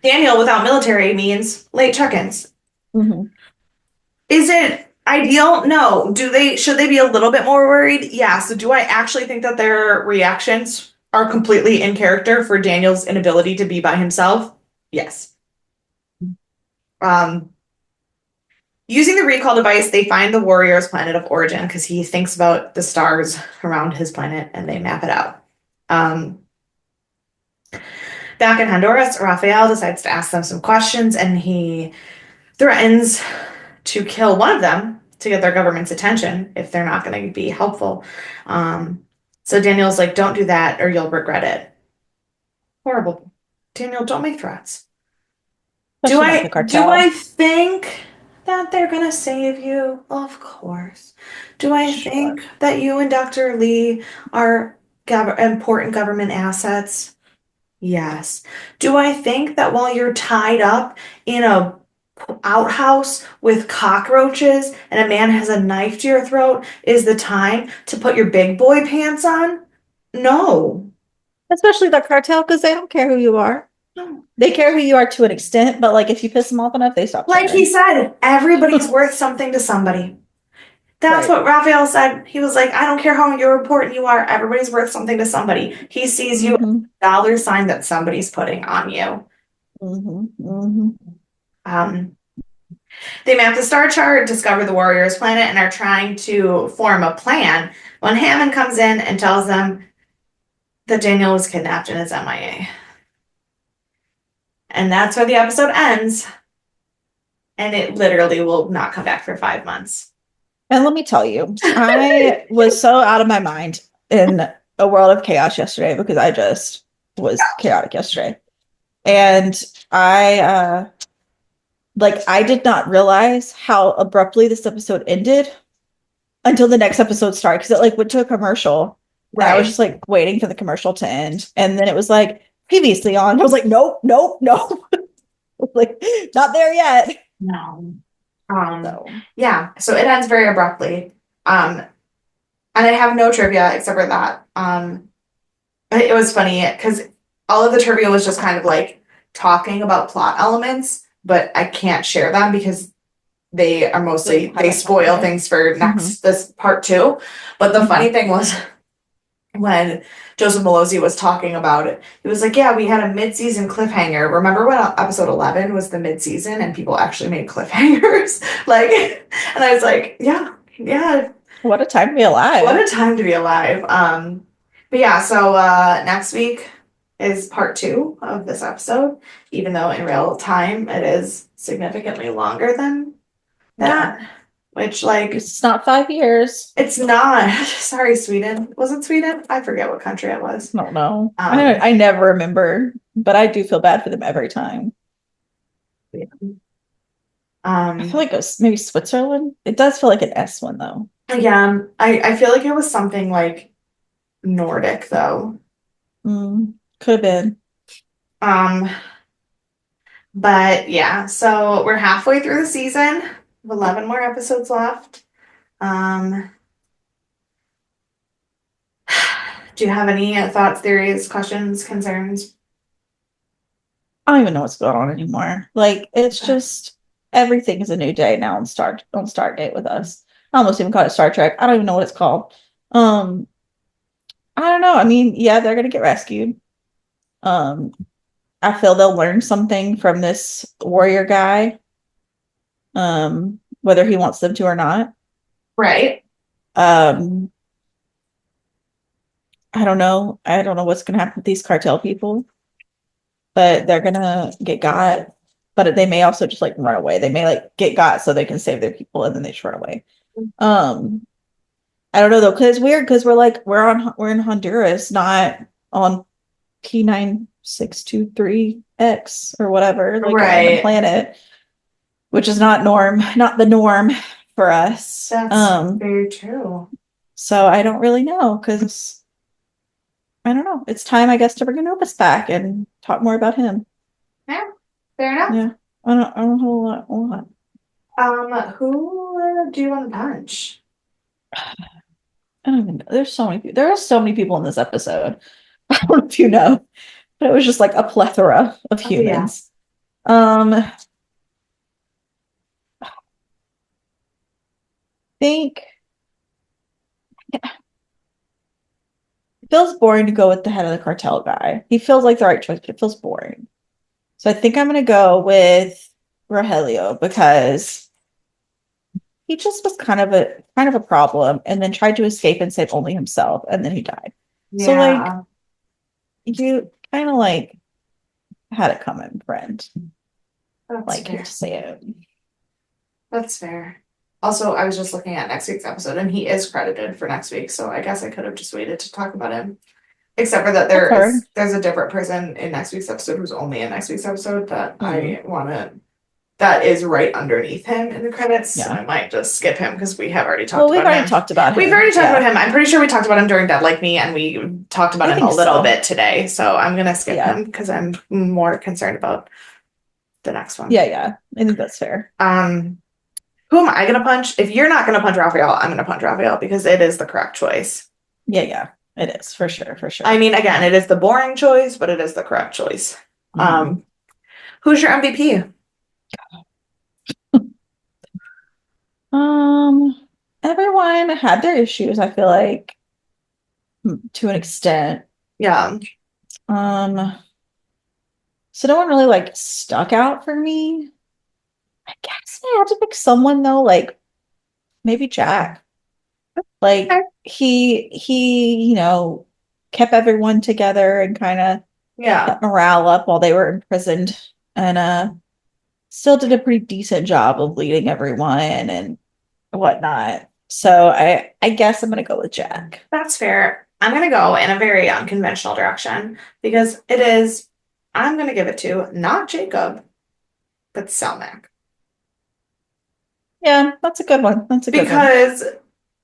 A: Daniel without military means late check-ins. Is it ideal? No. Should they be a little bit more worried? Yeah. So do I actually think that their reactions are completely in character for Daniel's inability to be by himself? Yes. Using the recall device, they find the warrior's planet of origin because he thinks about the stars around his planet and they map it out. Back in Honduras, Rafael decides to ask them some questions and he threatens to kill one of them to get their government's attention if they're not going to be helpful. So Daniel's like, don't do that or you'll regret it. Horrible. Daniel, don't make threats. Do I think that they're going to save you? Of course. Do I think that you and Dr. Lee are important government assets? Yes. Do I think that while you're tied up in a outhouse with cockroaches and a man has a knife to your throat is the time to put your big boy pants on? No.
B: Especially the cartel, because they don't care who you are. No. They care who you are to an extent, but like if you piss them off enough, they stop caring.
A: Like he said, everybody's worth something to somebody. That's what Raphael said. He was like, I don't care how important you are. Everybody's worth something to somebody. He sees you as a dollar sign that somebody's putting on you. They map the star chart, discover the warrior's planet, and are trying to form a plan when Hammond comes in and tells them that Daniel was kidnapped and is MIA. And that's where the episode ends. And it literally will not come back for 5 months.
B: And let me tell you, I was so out of my mind in a world of chaos yesterday because I just was chaotic yesterday. And I did not realize how abruptly this episode ended until the next episode started because it went to a commercial. Right. And I was just waiting for the commercial to end. And then it was previously on. I was like, nope. Not there yet.
A: No. Yeah, so it ends very abruptly. And I have no trivia except for that. It was funny because all of the trivia was just kind of talking about plot elements, but I can't share them because they are mostly, they spoil things for this part 2. But the funny thing was when Joseph Malosi was talking about it. He was like, yeah, we had a mid-season cliffhanger. Remember when episode 11 was the mid-season and people actually made cliffhangers? Like, and I was like, yeah, yeah,
B: What a time to be
A: what
B: alive.
A: a time to be alive. But yeah, so next week is part 2 of this episode, even though in real time it is significantly longer than
B: Yeah.
A: that, which like
B: It's not 5 years.
A: it's not. Sorry, Sweden. Was it Sweden? I forget what country it was.
B: I don't know.
A: Um,
B: I never remember, but I do feel bad for them every time. I feel
A: um,
B: like it was maybe Switzerland. It does feel like an S one though.
A: yeah, I feel like it was something like Nordic though.
B: Could have been.
A: Um, but yeah, so we're halfway through the season. 11 more episodes left. Um, do you have any thoughts, theories, questions, concerns?
B: I don't even know what's going on anymore. Like it's just everything is a new day now on Stargate with us. I almost even called it Star Trek. I don't even know what it's called. Um, I don't know. I mean, yeah, they're gonna get rescued. Um, I feel they'll learn something from this warrior guy, whether he wants them to or not.
A: Right.
B: Um, I don't know. I don't know what's gonna happen with these cartel people, but they're gonna get got. But they may also just like run away. They may like get got so they can save their people and then they just run away. Um, I don't know though, because it's weird because we're in Honduras, not on P9623X or whatever, like a random
A: Right.
B: planet, which is not the norm for us.
A: That's very true.
B: So I don't really know because I don't know. It's time, I guess, to bring Anubis back and talk more about him.
A: Yeah, fair enough.
B: Yeah, I don't know a lot.
A: Who do you want to punch?
B: I don't even know. There's so many. There are so many people in this episode. I don't know if you know, but it was just like a plethora of
A: Oh yeah.
B: humans. I think it feels boring to go with the head of the cartel guy. He feels like the right choice, but it feels boring. So I think I'm gonna go with Rogelio because he just was kind of a problem and then tried to escape and save only himself and then he died. So like
A: Yeah,
B: you kind of like had it coming, friend.
A: that's
B: Like hate
A: fair.
B: to say it.
A: That's fair. Also, I was just looking at next week's episode and he is credited for next week, so I guess I could have just waited to talk about him. Except for that
B: That's hard.
A: there's a different person in next week's episode who's only in next week's episode that
B: Mm,
A: I wanna that is right underneath him in the credits, so
B: yeah.
A: I might just skip him because we have already
B: Well,
A: talked
B: we've
A: about
B: already
A: him.
B: talked about
A: We've
B: him.
A: already talked about
B: Yeah.
A: him. I'm pretty sure we talked about him during Dead Like Me, and we talked about
B: I
A: him a
B: think
A: little
B: so.
A: bit today. So I'm gonna skip
B: Yeah.
A: him because I'm more concerned about the next one.
B: Yeah, yeah. I think that's fair.
A: Um, who am I gonna punch? If you're not gonna punch Raphael, I'm gonna punch Raphael because it is the correct choice.
B: Yeah, yeah. It is for sure, for
A: I
B: sure.
A: mean, again, it is the boring choice, but it is the correct choice.
B: Mhm.
A: Who's your MVP?
B: Everyone had their issues, I feel like, to an extent.
A: Yeah,
B: Um, so no one really like stuck out for me. I guess I had to pick someone though, like maybe Jack.
A: okay.
B: Like you know, kept everyone together and kind of
A: Yeah,
B: kept morale up while they were imprisoned and still did a pretty decent job of leading everyone and whatnot. So I guess I'm gonna go with Jack.
A: that's fair. I'm gonna go in a very unconventional direction because it is. I'm gonna give it to not Jacob, but Selmac.
B: Yeah, that's a good one. That's a good one.
A: Because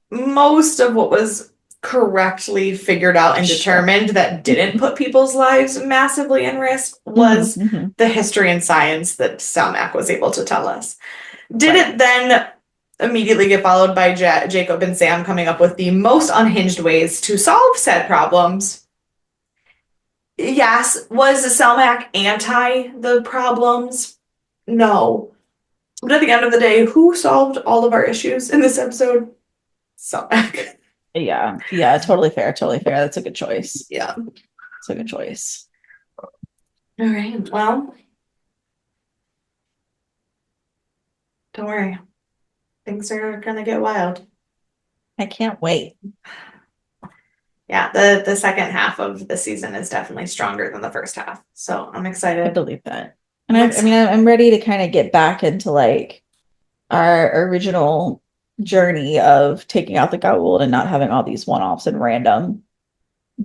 A: most of what was correctly figured out and
B: Sure.
A: determined that didn't put people's lives massively in risk
B: Hmm,
A: was
B: hmm.
A: the history and science that Selmac was able to tell us. Did
B: Right.
A: it then immediately get followed by Jacob and Sam coming up with the most unhinged ways to solve said problems? Yes. Was Selmac anti the problems? No. But at the end of the day, who solved all of our issues in this episode? Selmac.
B: Yeah, yeah, totally fair, totally fair. That's a good choice.
A: Yeah.
B: It's a good choice.
A: All right. Well, don't worry. Things are gonna get wild.
B: I can't wait.
A: Yeah, the second half of the season is definitely stronger than the first half. So I'm
B: I
A: excited.
B: believe that. And
A: I'm
B: I mean,
A: excited.
B: I'm ready to kind of get back into like our original journey of taking out the Goa'uld and not having all these one-offs and random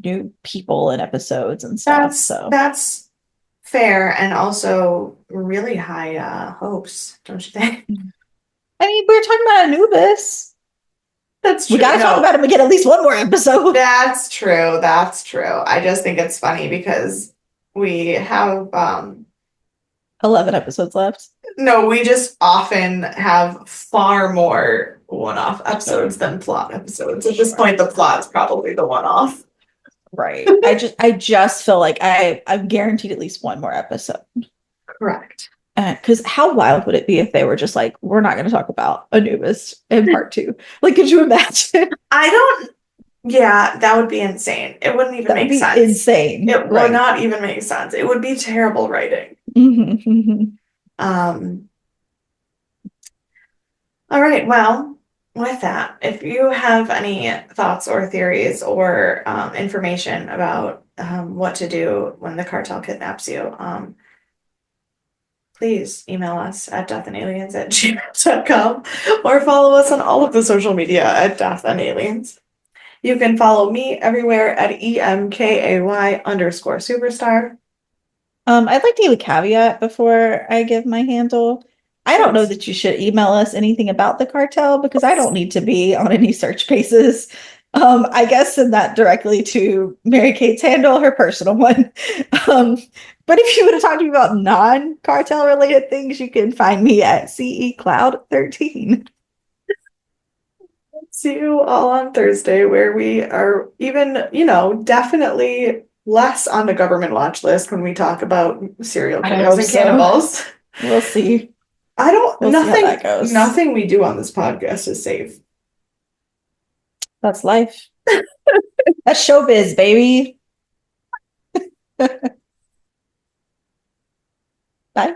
B: new people and episodes and stuff. So
A: That's fair and also really high hopes, don't you think?
B: I mean, we were talking about Anubis.
A: That's
B: We
A: true.
B: gotta talk
A: No,
B: about him again at least one more episode.
A: that's true. That's true. I just think it's funny because we have
B: 11 episodes left.
A: no, we just often have far more one-off episodes than plot episodes. At this point, the plot is probably the one-off.
B: Right. I just feel like I'm guaranteed at least one more episode.
A: Correct.
B: Because how wild would it be if they were just like, we're not going to talk about Anubis in part two? Like, could you imagine?
A: I don't, yeah, that would be insane. It wouldn't even
B: That would
A: make
B: be
A: sense.
B: insane.
A: It would
B: Right.
A: not even make sense. It would be terrible writing.
B: Mhm.
A: Um, all right, well, with that, if you have any thoughts or theories or information about what to do when the cartel kidnaps you, please email us at deathandaliens@gmail.com or follow us on all of the social media at Death and Aliens. You can follow me everywhere at EMKAY_superstar.
B: I'd like to give a caveat before I give my handle. I don't know
A: Please.
B: that you should email us anything about the cartel because I don't need to be on any search bases. I guess send that directly to Mary Kate's handle, her personal one. Um, but if you want to talk to me about non-cartel related things, you can find me at CE Cloud 13.
A: See you all on Thursday, where we are even, definitely less on the government watch list when we talk about serial
B: I
A: killers
B: hope
A: and
B: so.
A: cannibals.
B: We'll see.
A: I don't,
B: We'll see how that goes.
A: nothing we do on this podcast is safe.
B: That's life. That's showbiz, baby. Bye.